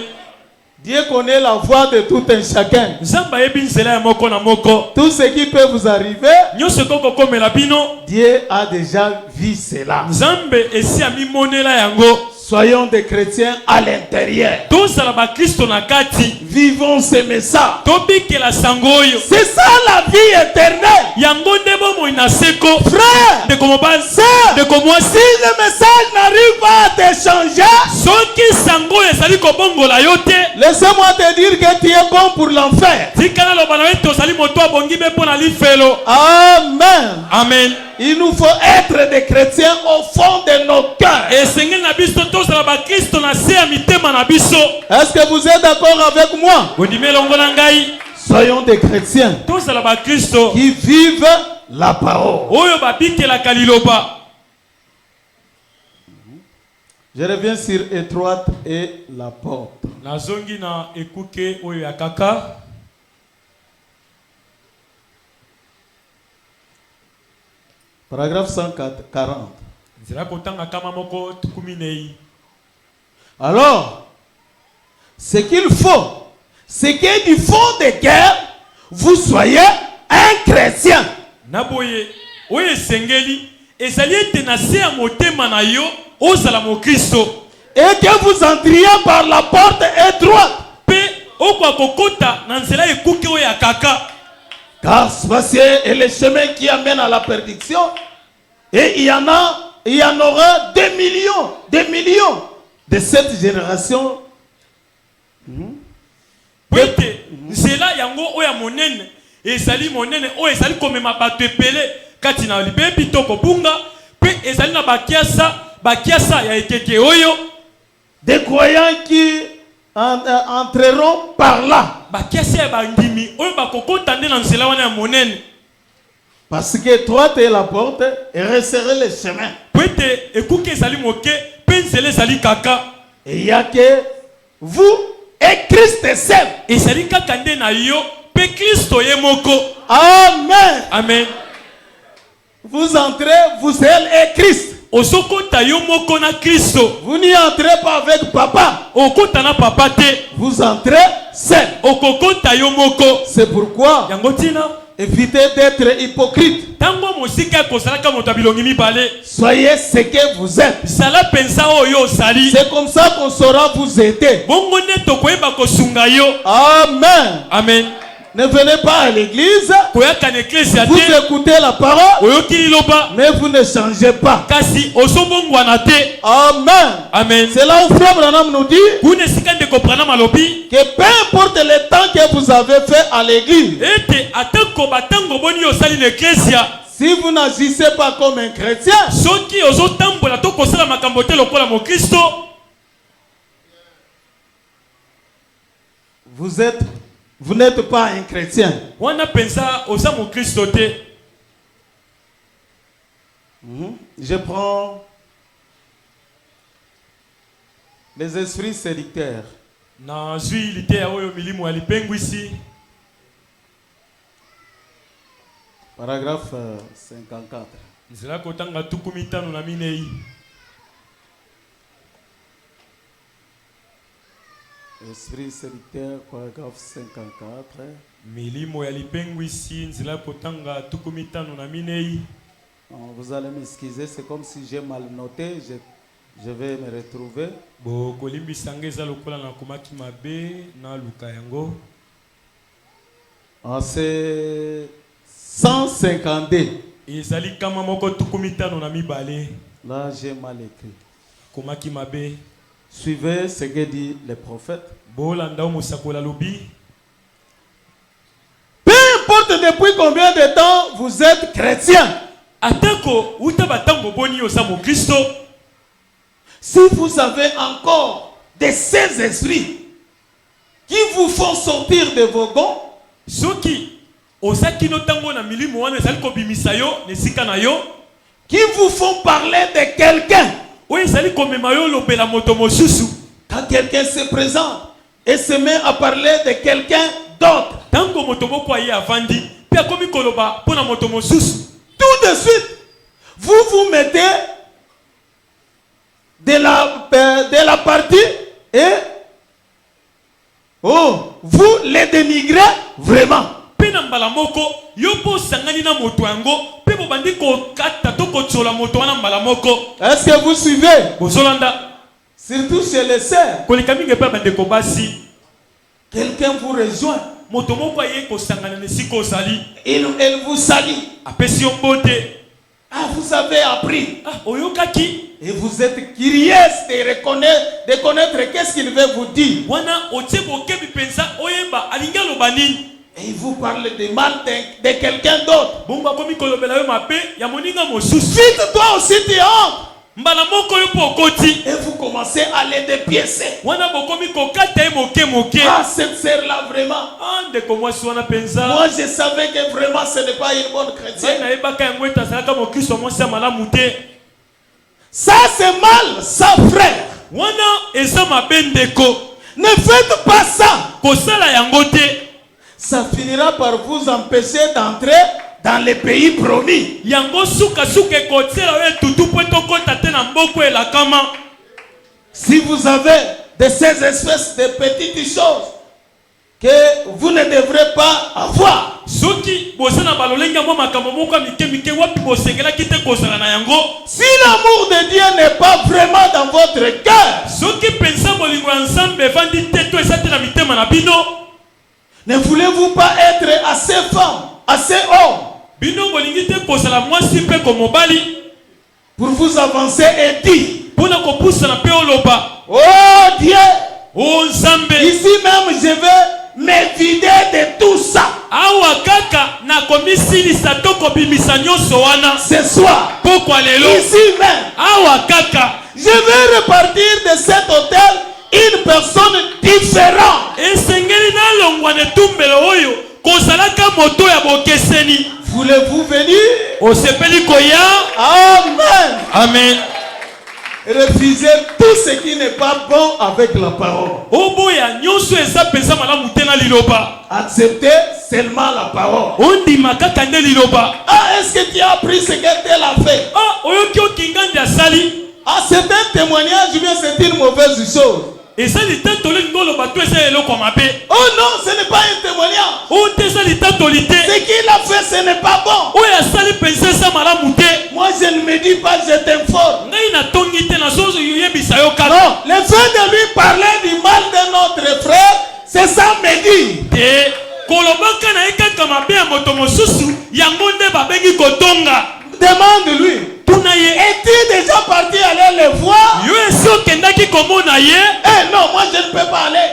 Dieu connaît la voie de tout un chacun. nzambe ayebi nzela ya moko na moko. Tout ce qui peut vous arriver, nyonso ekokomela bino. Dieu a déjà vu cela. nzambe esi amimonela yango. Soyons des chrétiens à l'intérieur. tozala bakristo na kati. Vivons ce message. tobikela sango oyo. C'est ça la vie éternelle. yango nde bomoi na seko. Frère, ndeko mobali. sœur, ndeko si mwasi. le message n'arrive pas à te changer, soki sango oyo ezali kobongola yo te. laissez-moi te dire que tu es bon pour l'enfer. tikala loba na ete ozali moto abongi mpe mpo na lifelo. Amen. amen. Il nous faut être des chrétiens au fond de nos cœurs. esengeli na biso tozala bakristo na se ya mitema na biso. Est-ce que vous êtes d'accord avec moi? bondimi elongo na ngai. Soyons des chrétiens tozala bakristo qui vivent la parole. oyo babikelaka liloba. Je reviens sur étroite et la porte. nazongi na ekuke oyo ya kaka. Paragraphe 140. nzela kotanga kama moko tukumi nei. Alors, ce qu'il faut, c'est que du fond de cœur, vous soyez un chrétien. na boye oyo esengeli ezali ete na se ya motema na yo ozala mokristo. Et que vous entriez par la porte étroite. mpe okoka kokota na nzela ekuke oyo ya kaka. Car voici est le chemin qui amène à la perdition. Et il y en aura des millions de cette génération. po ete nzela yango oyo ya monene ezali monene oyo ezali komema bato epele kati na libebi to kobunga. mpe ezali na bakiasa ya ekeke oyo. Des croyants qui entreront par là. bakiasa ya bandimi oyo bakokota nde na nzela wana ya monene. Parce que étroite est la porte et resserrez le chemin. po ete ekuke ezali moke mpe nzela ezali kaka. Et il n'y a que vous et Christ seul. Et ça dit kaka na yo pe Kristo ye moko. Amen. Amen. Vous entrez, vous seul et Christ. Osokota yo moko na Kristo. Vous n'y entrez pas avec papa. Okota na papa te. Vous entrez seul. Okokota yo moko. C'est pourquoi Yangotina. évitez d'être hypocrite. Tango mosika kosalaka moto bilongi mibale. Soyez ce que vous êtes. Sala pensa oyo sali. C'est comme ça qu'on saura vous aider. Bongo ne tokoyeba kosunga yo. Amen. Amen. Ne venez pas à l'église. Vous écoutez la parole, mais vous ne changez pas. Amen. Amen. C'est là où Frère Branham nous dit que peu importe le temps que vous avez fait à l'église, si vous n'agissez pas comme un chrétien, vous n'êtes pas un chrétien. Je prends les esprits séducteurs. Paragraphe 54. Esprit séducteur, paragraphe 54. Vous allez m'excuser, c'est comme si j'ai mal noté, je vais me retrouver. C'est 152. Là, j'ai mal écrit. Suivez ce que dit le prophète. Peu importe depuis combien de temps vous êtes chrétien. Si vous avez encore de ces esprits qui vous font sortir de vos gonds, qui vous font parler de quelqu'un. Quand quelqu'un se présente et se met à parler de quelqu'un d'autre, tout de suite, vous vous mettez de la partie et vous les dénigrez vraiment. Est-ce que vous suivez? Surtout chez les sœurs. Quelqu'un vous rejoint. Elle vous salue. Ah, vous avez appris. Et vous êtes curieux de connaître qu'est-ce qu'il veut vous dire. Et il vous parle de mal de quelqu'un d'autre. Vite, toi aussi tu entres. Et vous commencez à les dépiécer. Ah, cette sœur-là, vraiment. Moi, je savais que vraiment ce n'est pas une bonne chrétienne. Ça, c'est mal, ça, frère. Ne faites pas ça. Ça finira par vous empêcher d'entrer dans les pays promis. Si vous avez de ces espèces de petites choses que vous ne devrez pas avoir, si l'amour de Dieu n'est pas vraiment dans votre cœur, ne voulez-vous pas être assez femme, assez homme pour vous avancer et dire, oh Dieu, ici même je vais me vider de tout ça. Ce soir, ici même, je vais repartir de cet hôtel une personne différente. Voulez-vous venir? Amen. Amen. Amen. refuser tout ce qui n'est pas bon avec la parole. oboya nyonso eza penza malamu te na liloba. Accepter seulement la parole. ondima kaka nde liloba. Ah, est-ce que tu as appris ce qu'elle a fait? Ah, oyoki okingandi asali. Ah, c'est un témoignage, bien c'est une mauvaise chose. ezali te toli ngoloba to eza eloko mabe. Oh non, ce n'est pas un témoignage. o te ezali te toli te. Ce qu'il a fait, ce n'est pas bon. oyo asali penza eza malamu te. Moi, je ne me dis pas, je t'informe. ngai natongi te nazoyebisa yo kaka. Non, le fait de lui parler du mal de notre frère, c'est ça me dit. te kolobaka na ye kaka mabe ya moto mosusu yango nde babengi kotonga. Demande-lui. tuna ye. Es-tu déjà parti aller le voir? yo esi okendaki komona ye. Eh non, moi je ne peux pas aller.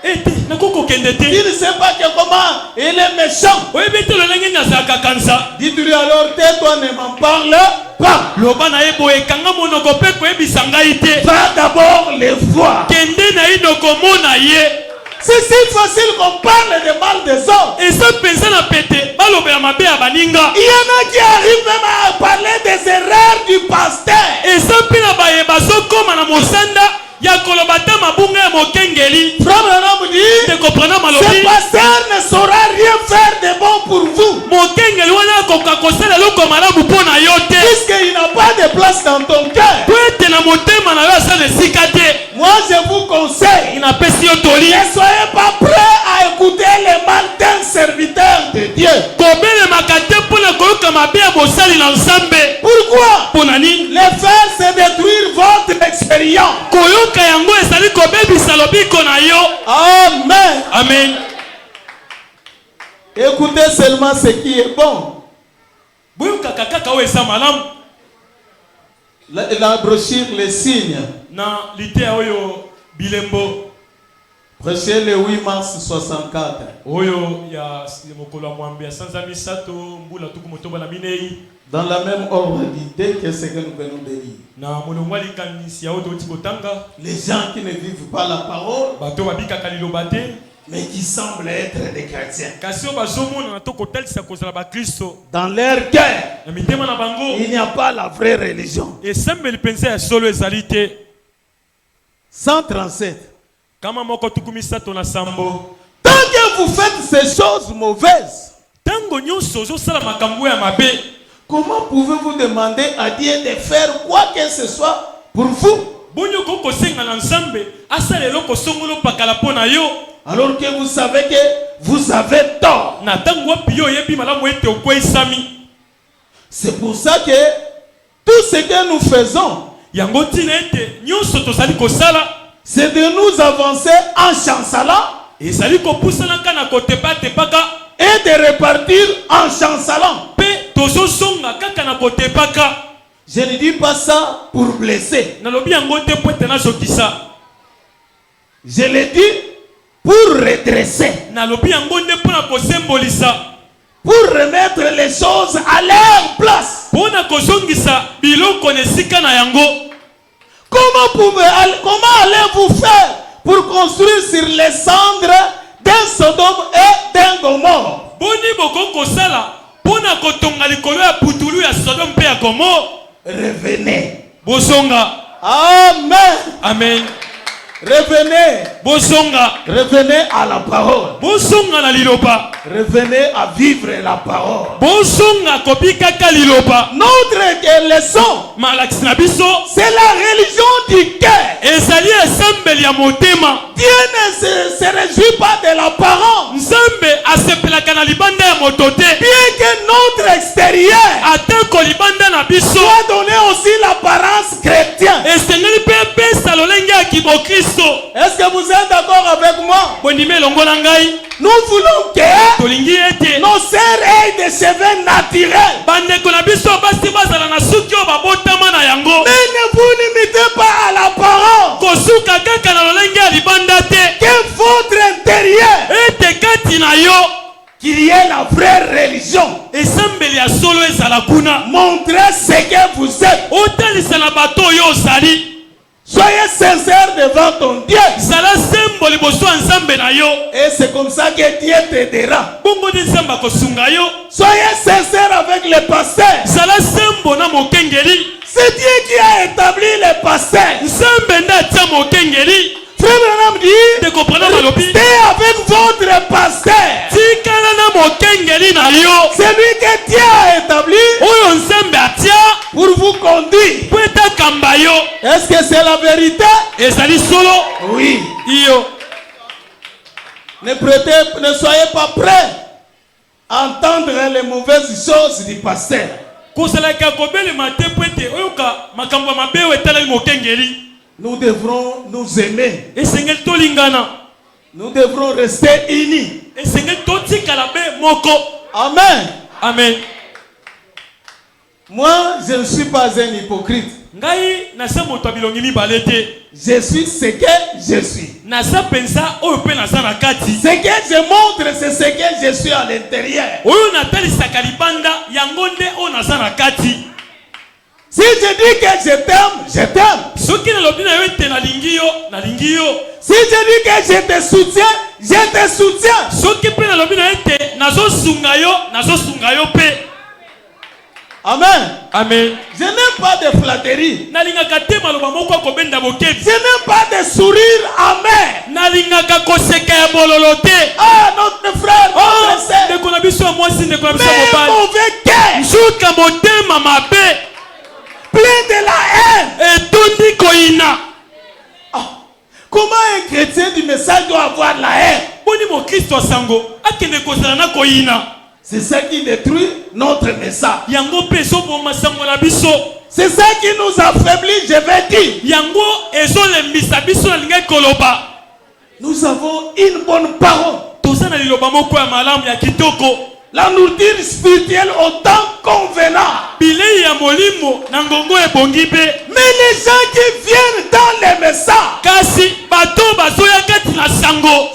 ete nakoki kokende te. Il ne sait pas que comment il est méchant. oyebi te lolenge nazalaka kanisa. Dites-lui alors, tais-toi, ne m'en parle pas. loba na ye boye ekanga monoko mpe koyebisa ngai te. Va d'abord le voir. kende na ye nokomona ye. C'est si facile qu'on parle de mal des autres. eza mpenza na pete balobela mabe ya baninga. Il y en a qui arrivent même à parler des erreurs du pasteur. eza mpe na baye bazokoma na mosanda ya koloba te mabunga ya mokengeli. Frère Branham dit, te comprendre ce malobi. pasteur ne saura rien faire de bon pour vous. mokengeli wana akoka kosala eloko malamu mpo na yo te. Puisqu'il n'a pas de place dans ton cœur. po ete na motema na yo asala esika te. Moi je vous conseille, inapesi yo toli. ne soyez pas prêts à écouter le mal d'un serviteur de Dieu. kobelemaka te mpo na koyoka mabe ya bosali na nzambe. Pourquoi? mpo na nini? Le faire, c'est détruire votre expérience. koyoka yango ezali kobebisa lobiko na yo. Amen. amen. Écoutez seulement ce qui est bon. boyokaka kaka oyo eza malamu. La brochure, les signes. na litea oyo bilembo Prêché le 8 mars 64. oyo ya mokolo ya mwambe ya sanza misato mbula tuku motoba na minei. Dans la même ordre d'idée que ce que nous venons de lire. na molongo ya likanisi ya oyo toti kotanga. Les gens qui ne vivent pas la parole, bato babikaka liloba te. mais qui semblent être des chrétiens. kasi oyo bazomona na to kotalisa kozala bakristo Dans leur cœur, na mitema na bango. il n'y a pas la vraie religion. esambeli mpenza ya solo ezali te. 137. kama moko tuku misato na sambo. Tant que vous faites ces choses mauvaises, ntango nyonso ozosala makambo ya mabe. comment pouvez-vous demander à Dieu de faire quoi que ce soit pour vous? boni okoki kosenga na nzambe asala eloko songolo pakala mpo na yo. Alors que vous savez que vous avez tort. na ntango wapi yo oyebi malamu ete okweyisami. C'est pour ça que tout ce que nous faisons, yango ntina ete nyonso tozali kosala c'est de nous avancer en chancelant ezali kopusanaka na kotepatepaka et de repartir en chancelant. mpe tozosonga kaka na kotepaka. Je ne dis pas ça pour blesser. nalobi yango te mpo ete nazokisa. Je le dis pour redresser, nalobi yango nde mpo na kosembolisa. pour remettre les choses à leur place. mpo na kozongisa biloko na esika na yango. Comment allez-vous faire pour construire sur les cendres d'un Sodome et d'un Gomorre? boni bokoki kosala mpo na kotonga likolo ya putulu ya sodome mpe ya gomore. Revenez. bosonga. Amen. amen. Revenez. bosonga. Revenez à la parole. bosonga na liloba. Revenez à vivre la parole. bosonga kobikaka liloba. Notre leçon, malakisi na biso c'est la religion du cœur. ezali esambeli ya motema. Dieu ne se réjouit pas de l'apparence. nzambe asepelaka na libanda ya moto te. Bien que notre extérieur atako libanda na biso doit donner aussi l'apparence chrétienne. esengeli mpe epesa lolenge ya kibokristo. Est-ce que vous êtes d'accord avec moi? bondimi elongo na ngai. Nous voulons que tolingi ete nos sœurs aient des cheveux naturels. bandeko na biso basi bazala na suki oyo babotama na yango. Mais ne vous limitez pas à l'apparence. kosuka kaka na lolenge ya libanda te. Que votre intérieur, ete kati na yo qu'il y ait la vraie religion. esambeli ya solo ezala kuna. Montrez ce que vous êtes. otalisa na bato oyo ozali. Soyez sincère devant ton Dieu. zala sembo liboso ya nzambe na yo. Et c'est comme ça que Dieu t'aidera. bongo nde nzambe akosunga yo. Soyez sincère avec le pasteur. zala sembo na mokengeli. Si C'est Dieu qui a établi les pasteurs. Frère Branham dit, restez avec votre pasteur. C'est lui que Dieu a établi pour vous conduire. Est-ce que c'est la vérité? Oui. Ne soyez pas prêts à entendre les mauvaises choses du pasteur. Nous devrons nous aimer. Nous devrons rester unis. Amen. Amen. Moi, je ne suis pas un hypocrite. Je suis ce que je suis. Ce que je montre, c'est ce que je suis à l'intérieur. Si je dis que je t'aime, je t'aime. Si je dis que je te soutiens, je te soutiens. Amen. Amen. Je n'aime pas de flatterie. Je n'aime pas de sourire amer. Ah, notre frère, notre sœur. Mais mauvais cœur. Plein de la haine. Ah, comment un chrétien du message doit avoir la haine? C'est ça qui détruit notre message. C'est ça qui nous affaiblit, je vais dire. Nous avons une bonne parole. La nourriture spirituelle autant convenable. Mais les gens qui viennent dans les messages,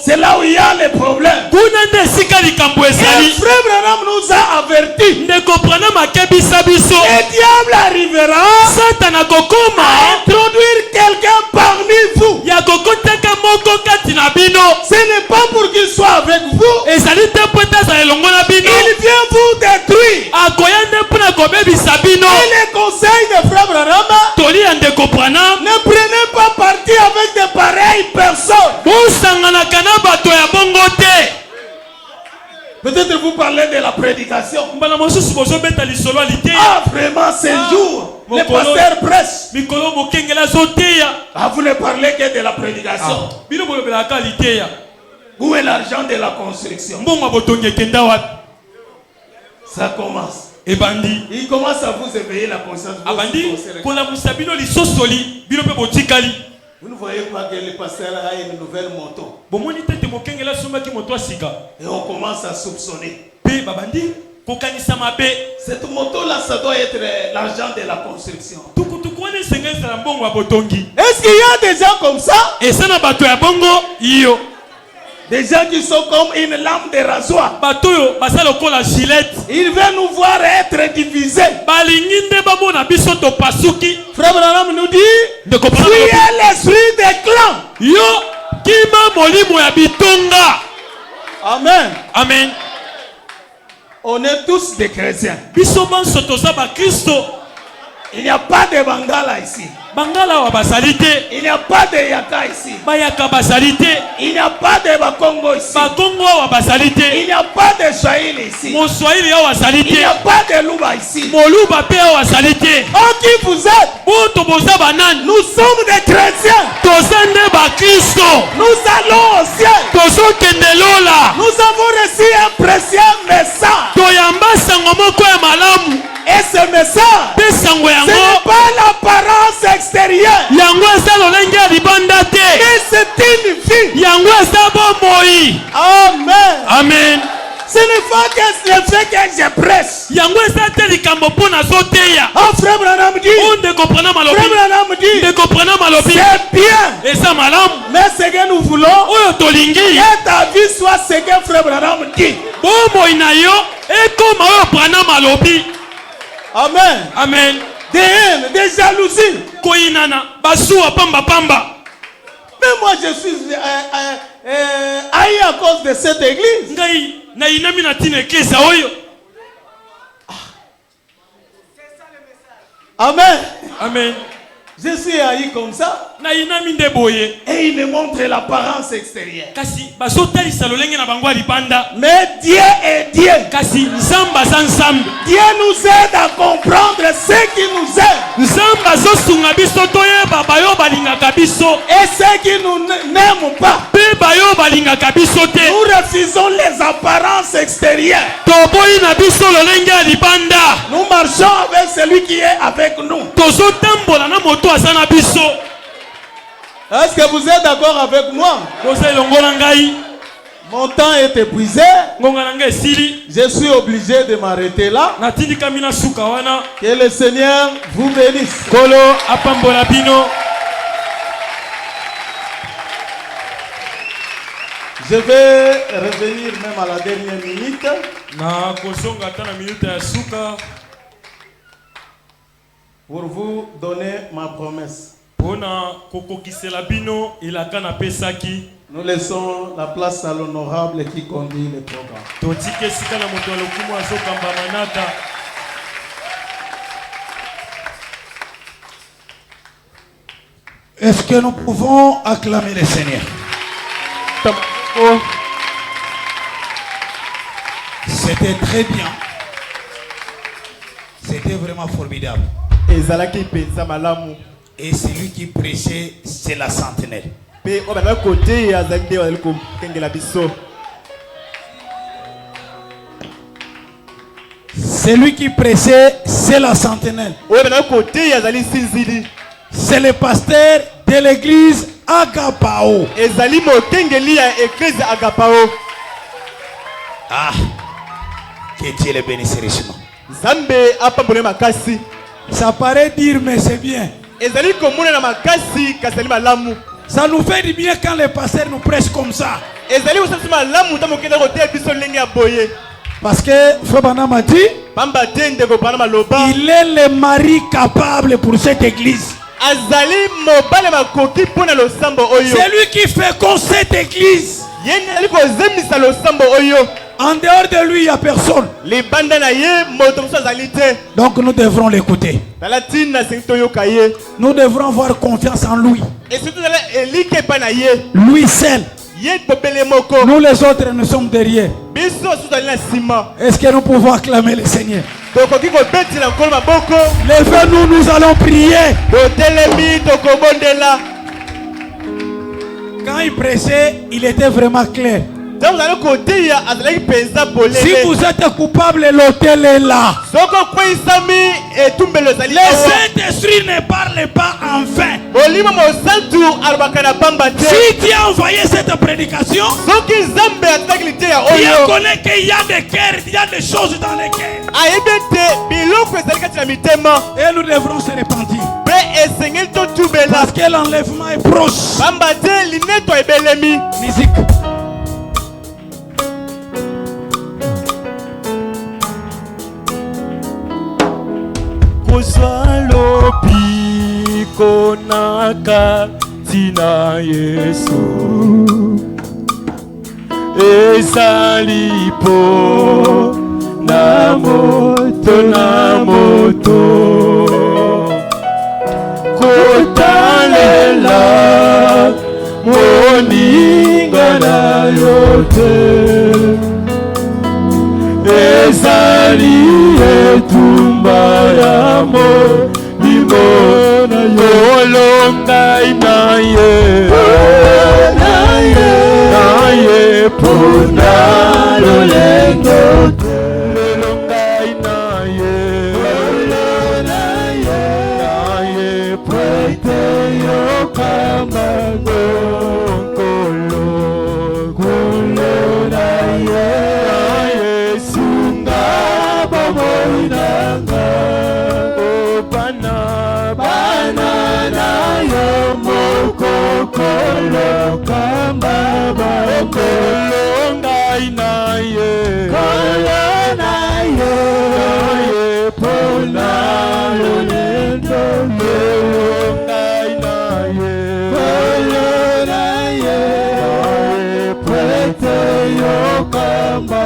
c'est là où il y a les problèmes. Et le frère Branham nous a avertis. Le diable arrivera à introduire quelqu'un parmi vous. Ce n'est pas pour qu'il soit avec vous. Il vient vous détruire. Et les conseils de frère Branham, ne prenez pas parti avec de pareilles personnes. Peut-être vous parlez de la prédication. Ah, vraiment, c'est un jour. Les pasteurs prêchent. Ah, vous ne parlez que de la prédication. Où est l'argent de la construction? Ça commence. Il commence à vous éveiller la conscience. Vous ne voyez pas que le pasteur a une nouvelle moto. Et on commence à soupçonner. Cette moto-là, ça doit être l'argent de la construction. Est-ce qu'il y a des gens comme ça? Des gens qui sont comme une lame de rasoir. Ils veulent nous voir être divisés. Frère Branham nous dit, fuyez l'esprit des clans. Amen. Amen. On est tous des chrétiens. Il n'y a pas de Bangala ici. Il n'y a pas de Yaka ici. Il n'y a pas de Bakongo ici. Il n'y a pas de Swahili ici. Il n'y a pas de Luba ici. Oh, qui vous êtes? Nous sommes des chrétiens. Nous allons au ciel. Nous avons reçu un précieux message. Et ce message, ce n'est pas l'apparence extérieure, mais c'est une vie. Amen. Amen. Ce n'est pas que le fait que je prêche. Oh, frère Branham dit, c'est bien. Mais ce que nous voulons, que ta vie soit ce que frère Branham dit. Amen. Amen. Des haines, des jalousies. Mais moi je suis haï à cause de cette église. Amen. Amen. Jésus est haï comme ça. Na inami nde boye. Et il ne montre l'apparence extérieure. Kasi bazotalisa lolenge na bango libanda. Mais Dieu est Dieu. Kasi nzamba za nzambe. Dieu nous aide à comprendre ce qui nous aime. Nzamba zosunga biso toyeba bayo balingaka biso. Et ce qui nous n'aime pas. Pe bayo balingaka biso te. Nous refusons les apparences extérieures. Toboyi na biso lolenge libanda. Nous marchons avec celui qui est avec nous. Tozotambola na moto azana biso. Est-ce que vous êtes d'accord avec moi? Mon temps est épuisé. Je suis obligé de m'arrêter là. Que le Seigneur vous bénisse. Je vais revenir même à la dernière minute. Pour vous donner ma promesse. Nous laissons la place à l'honorable qui conduit le programme. Est-ce que nous pouvons acclamer le Seigneur? C'était très bien. C'était vraiment formidable. Et celui qui prêchait, c'est la sentinelle. Celui qui prêchait, c'est la sentinelle. C'est le pasteur de l'église Agapao. Ah, que Dieu le bénisse richement. Ça paraît dire, mais c'est bien. Ça nous fait du bien quand les pasteurs nous prêchent comme ça. Parce que Frobana m'a dit, il est le mari capable pour cette église. C'est lui qui fait comme cette église. En dehors de lui, il n'y a personne. Donc nous devrons l'écouter. Nous devrons avoir confiance en lui. Lui seul. Nous les autres, nous sommes derrière. Est-ce que nous pouvons acclamer le Seigneur? Levez-nous, nous allons prier. Quand il prêchait, il était vraiment clair. Si vous êtes coupable, l'hôtel est là. Le Saint-Esprit ne parle pas en vain. Si Dieu a envoyé cette prédication, Dieu connaît qu'il y a des cœurs, il y a des choses dans les cœurs. Et nous devrons se repentir. Parce que l'enlèvement est proche. Musique. Lopi konaka tina Yesu ezalipo na moto kotalela moninga na yote ezali etumba ya molimo na olongai na ye pona lolendo olongai na ye pwete yokamba kolo na ye sunga baboinanga bana na yo mokokolo kamba bakolo ngai na ye pona lolendo ngai na ye pwete yo kamba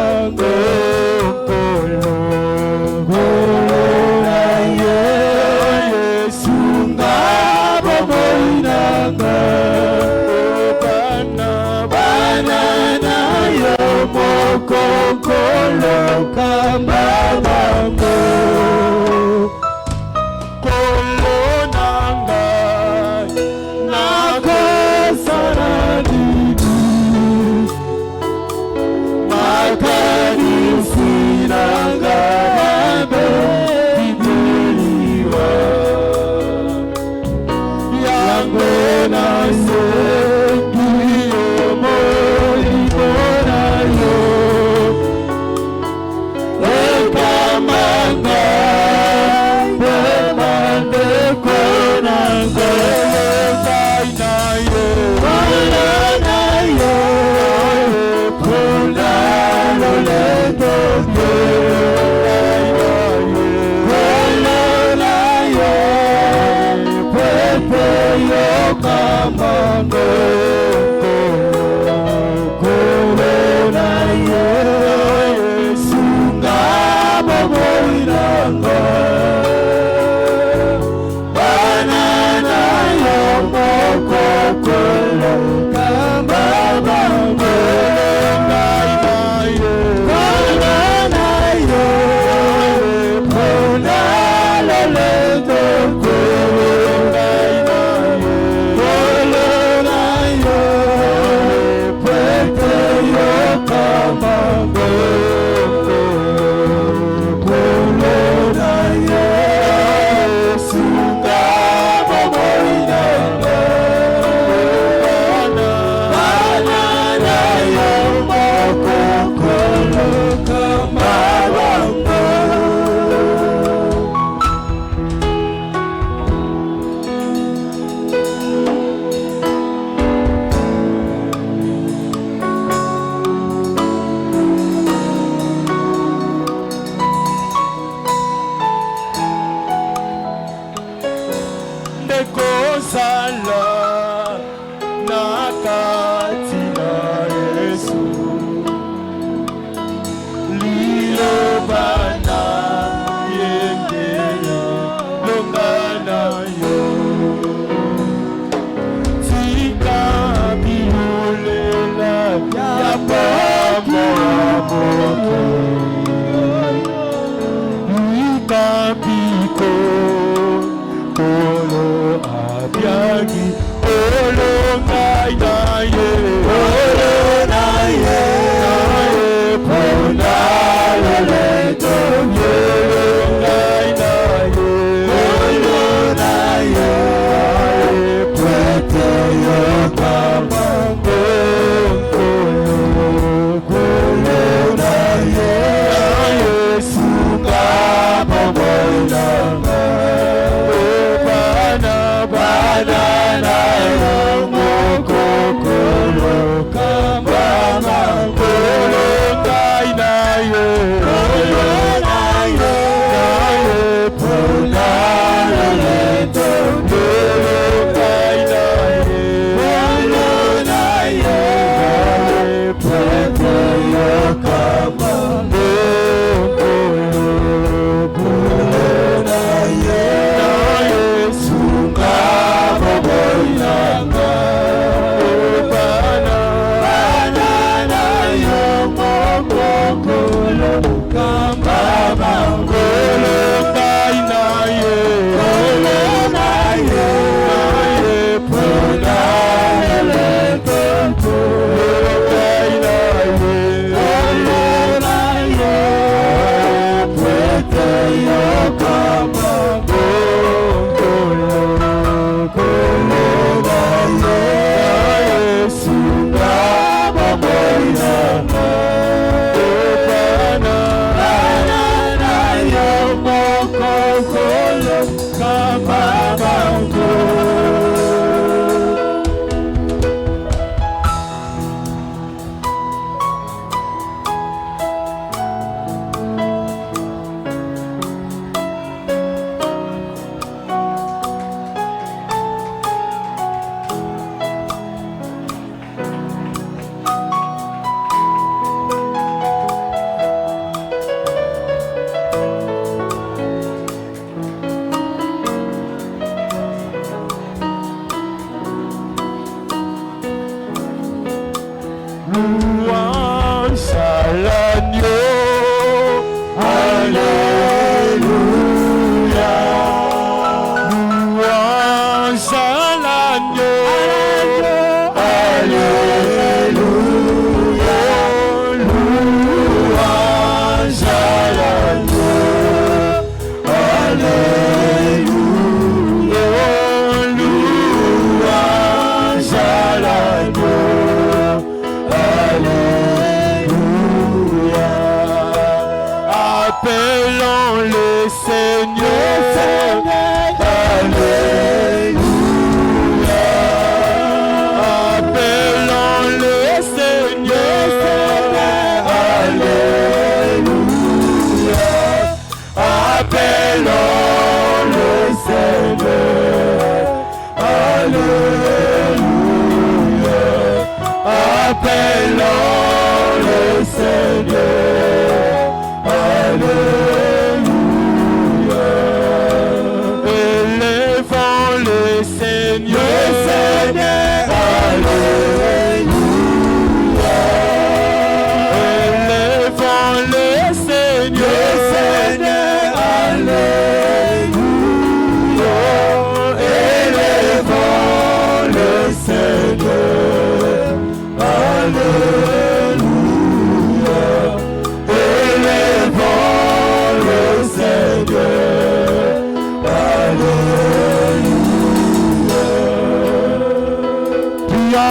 Louange à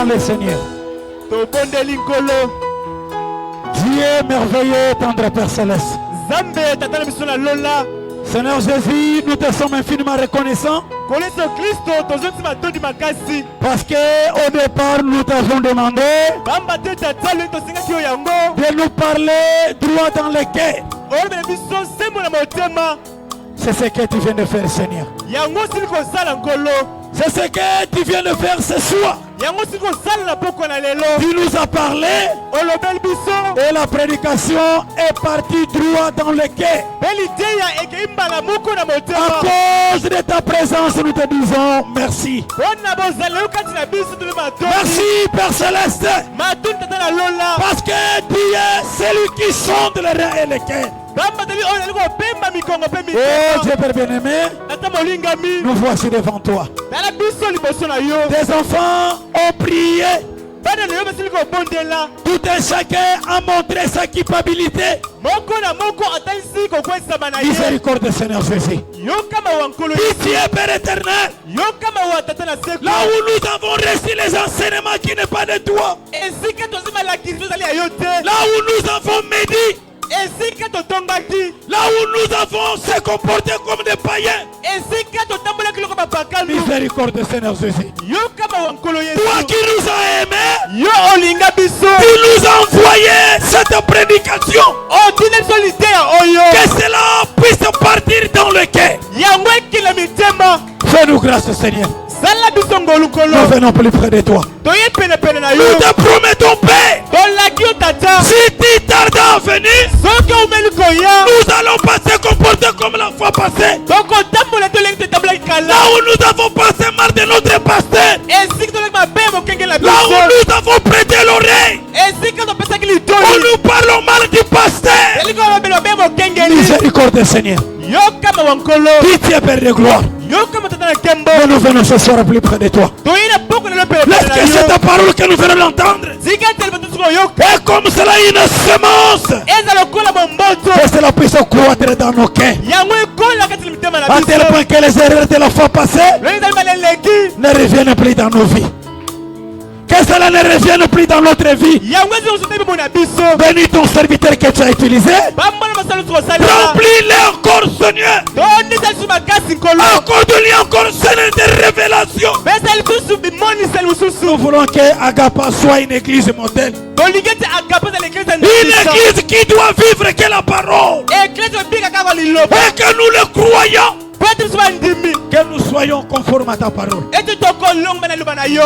Le Seigneur. Dieu merveilleux, tendre Père Céleste. Seigneur Jésus, nous te sommes infiniment reconnaissants. Parce qu'au départ, nous t'avons demandé de nous parler droit dans le cœur. C'est ce que tu viens de faire, Seigneur. C'est ce que tu viens de faire ce soir. Tu nous as parlé et la prédication est partie droit dans le cœur. À cause de ta présence, nous te disons merci. Merci, Père Céleste. Parce que tu es celui qui sonde le rein et le cœur. Oh Dieu Père bien-aimé, nous voici devant toi. Tes enfants ont prié. Tout un chacun a montré sa culpabilité. Miséricorde Seigneur Jésus. Pitié Père éternel. Là où nous avons reçu les enseignements qui n'est pas de toi. Là où nous avons médit. Là où nous avons se comporté comme des païens. Miséricorde Seigneur Jésus. Toi qui nous as aimés, tu nous as envoyé cette prédication. Que cela puisse partir dans le cœur. Fais-nous grâce Seigneur. Nous venons plus près de toi. Nous te promettons paix. Si tu tardes à venir, nous allons pas se comporter comme la fois passée. Là où nous avons passé mal de notre pasteur. Là où nous avons prêté l'oreille. Où nous parlons mal du pasteur. Miséricorde Seigneur. Pitié Père de gloire. Nous venons ce soir plus près de toi. Laisse que cette parole que nous venons d'entendre est comme cela une semence. Que cela puisse croître dans nos cœurs. À tel point que les erreurs de la fois passée ne reviennent plus dans nos vies. Que cela ne revienne plus dans notre vie. Bénis ton serviteur que tu as utilisé. Remplis-le encore, Seigneur. Accorde-lui encore de révélation. Nous voulons que Agapa soit une église modèle. Une église qui doit vivre que la parole. Et que nous le croyons. Que nous soyons conformes à ta parole.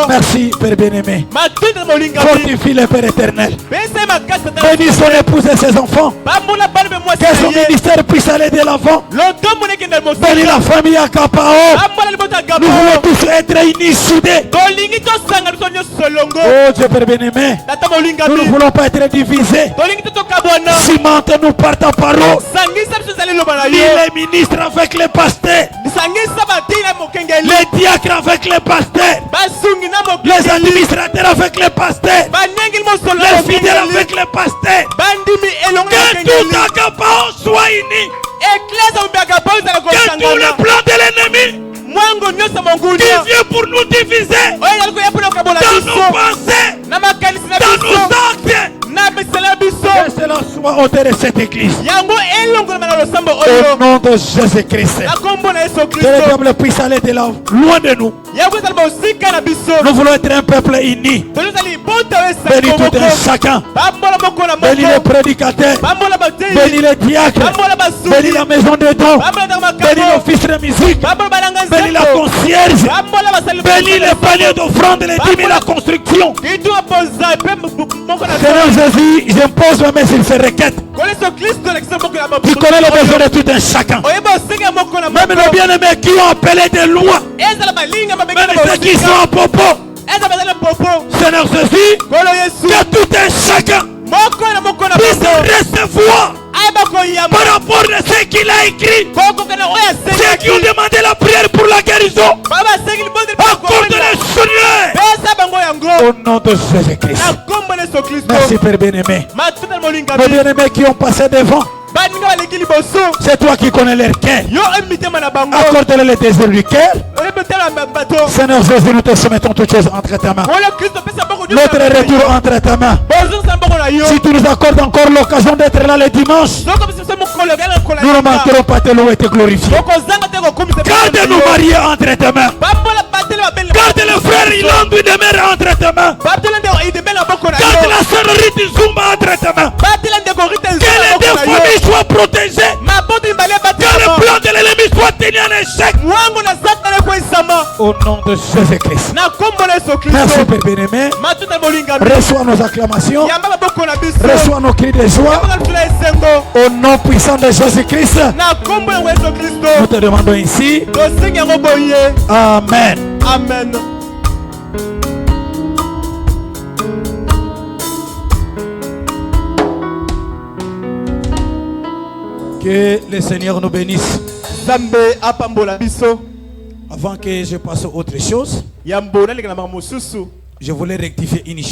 Merci, Père bien-aimé. Fortifie le Père éternel. Bénis son épouse et ses enfants. Que son ministère puisse aller de l'avant. Bénis la famille à Kapao. Nous voulons tous être unis, soudés. Oh Dieu, Père bien-aimé. Nous ne voulons pas être divisés. Cimente-nous par ta parole. Dis les ministres avec les pasteurs. Les diacres avec les pasteurs. Les administrateurs avec les pasteurs. Les fidèles avec les pasteurs. Que tout Kapao soit uni. Que tout le plan de l'ennemi qui vient pour nous diviser dans nos pensées, dans nos actes. Que cela soit ôté de cette église. Au nom de Jésus-Christ. Que le diable puisse aller de là, loin de nous. Nous voulons être un peuple uni. Bénis tout un chacun. Bénis les prédicateurs. Bénis les diacres. Bénis la maison de dons. Bénis l'office de musique. Bénis la concierge. Bénis les paniers d'offrande, les 10 000 la construction. Seigneur Jésus, j'impose ma main sur ces requêtes. Tu connais les besoins de tout un chacun. Même les bien-aimés qui ont appelé de loin. Même ceux qui sont à Popo. Seigneur Jésus, que tout un chacun puisse recevoir par rapport à ce qu'il a écrit. Ceux qui ont demandé la prière pour la guérison, accorde-le, Seigneur. Au nom de Jésus-Christ. Merci, Père bien-aimé. Mes bien-aimés qui ont passé devant, c'est toi qui connais leur cœur. Accorde-le le désir du cœur. Seigneur Jésus, nous te soumettons toutes choses entre ta main. Notre retour entre ta main. Si tu nous accordes encore l'occasion d'être là le dimanche, nous ne manquerons pas te louer et te glorifier. Garde nos mariés entre tes mains. Garde le frère Ilandu de mère entre tes mains. Garde la sœur Riti Zumba entre tes mains. Que les deux familles soient protégées. Que le plan de l'ennemi soit tenu en échec. Au nom de Jésus-Christ. Merci, Père bien-aimé. Reçois nos acclamations. Reçois nos cris de joie. Au nom puissant de Jésus-Christ. Nous te demandons ici. Amen. Amen. Que le Seigneur nous bénisse. Avant que je passe à autre chose, je voulais rectifier une chose.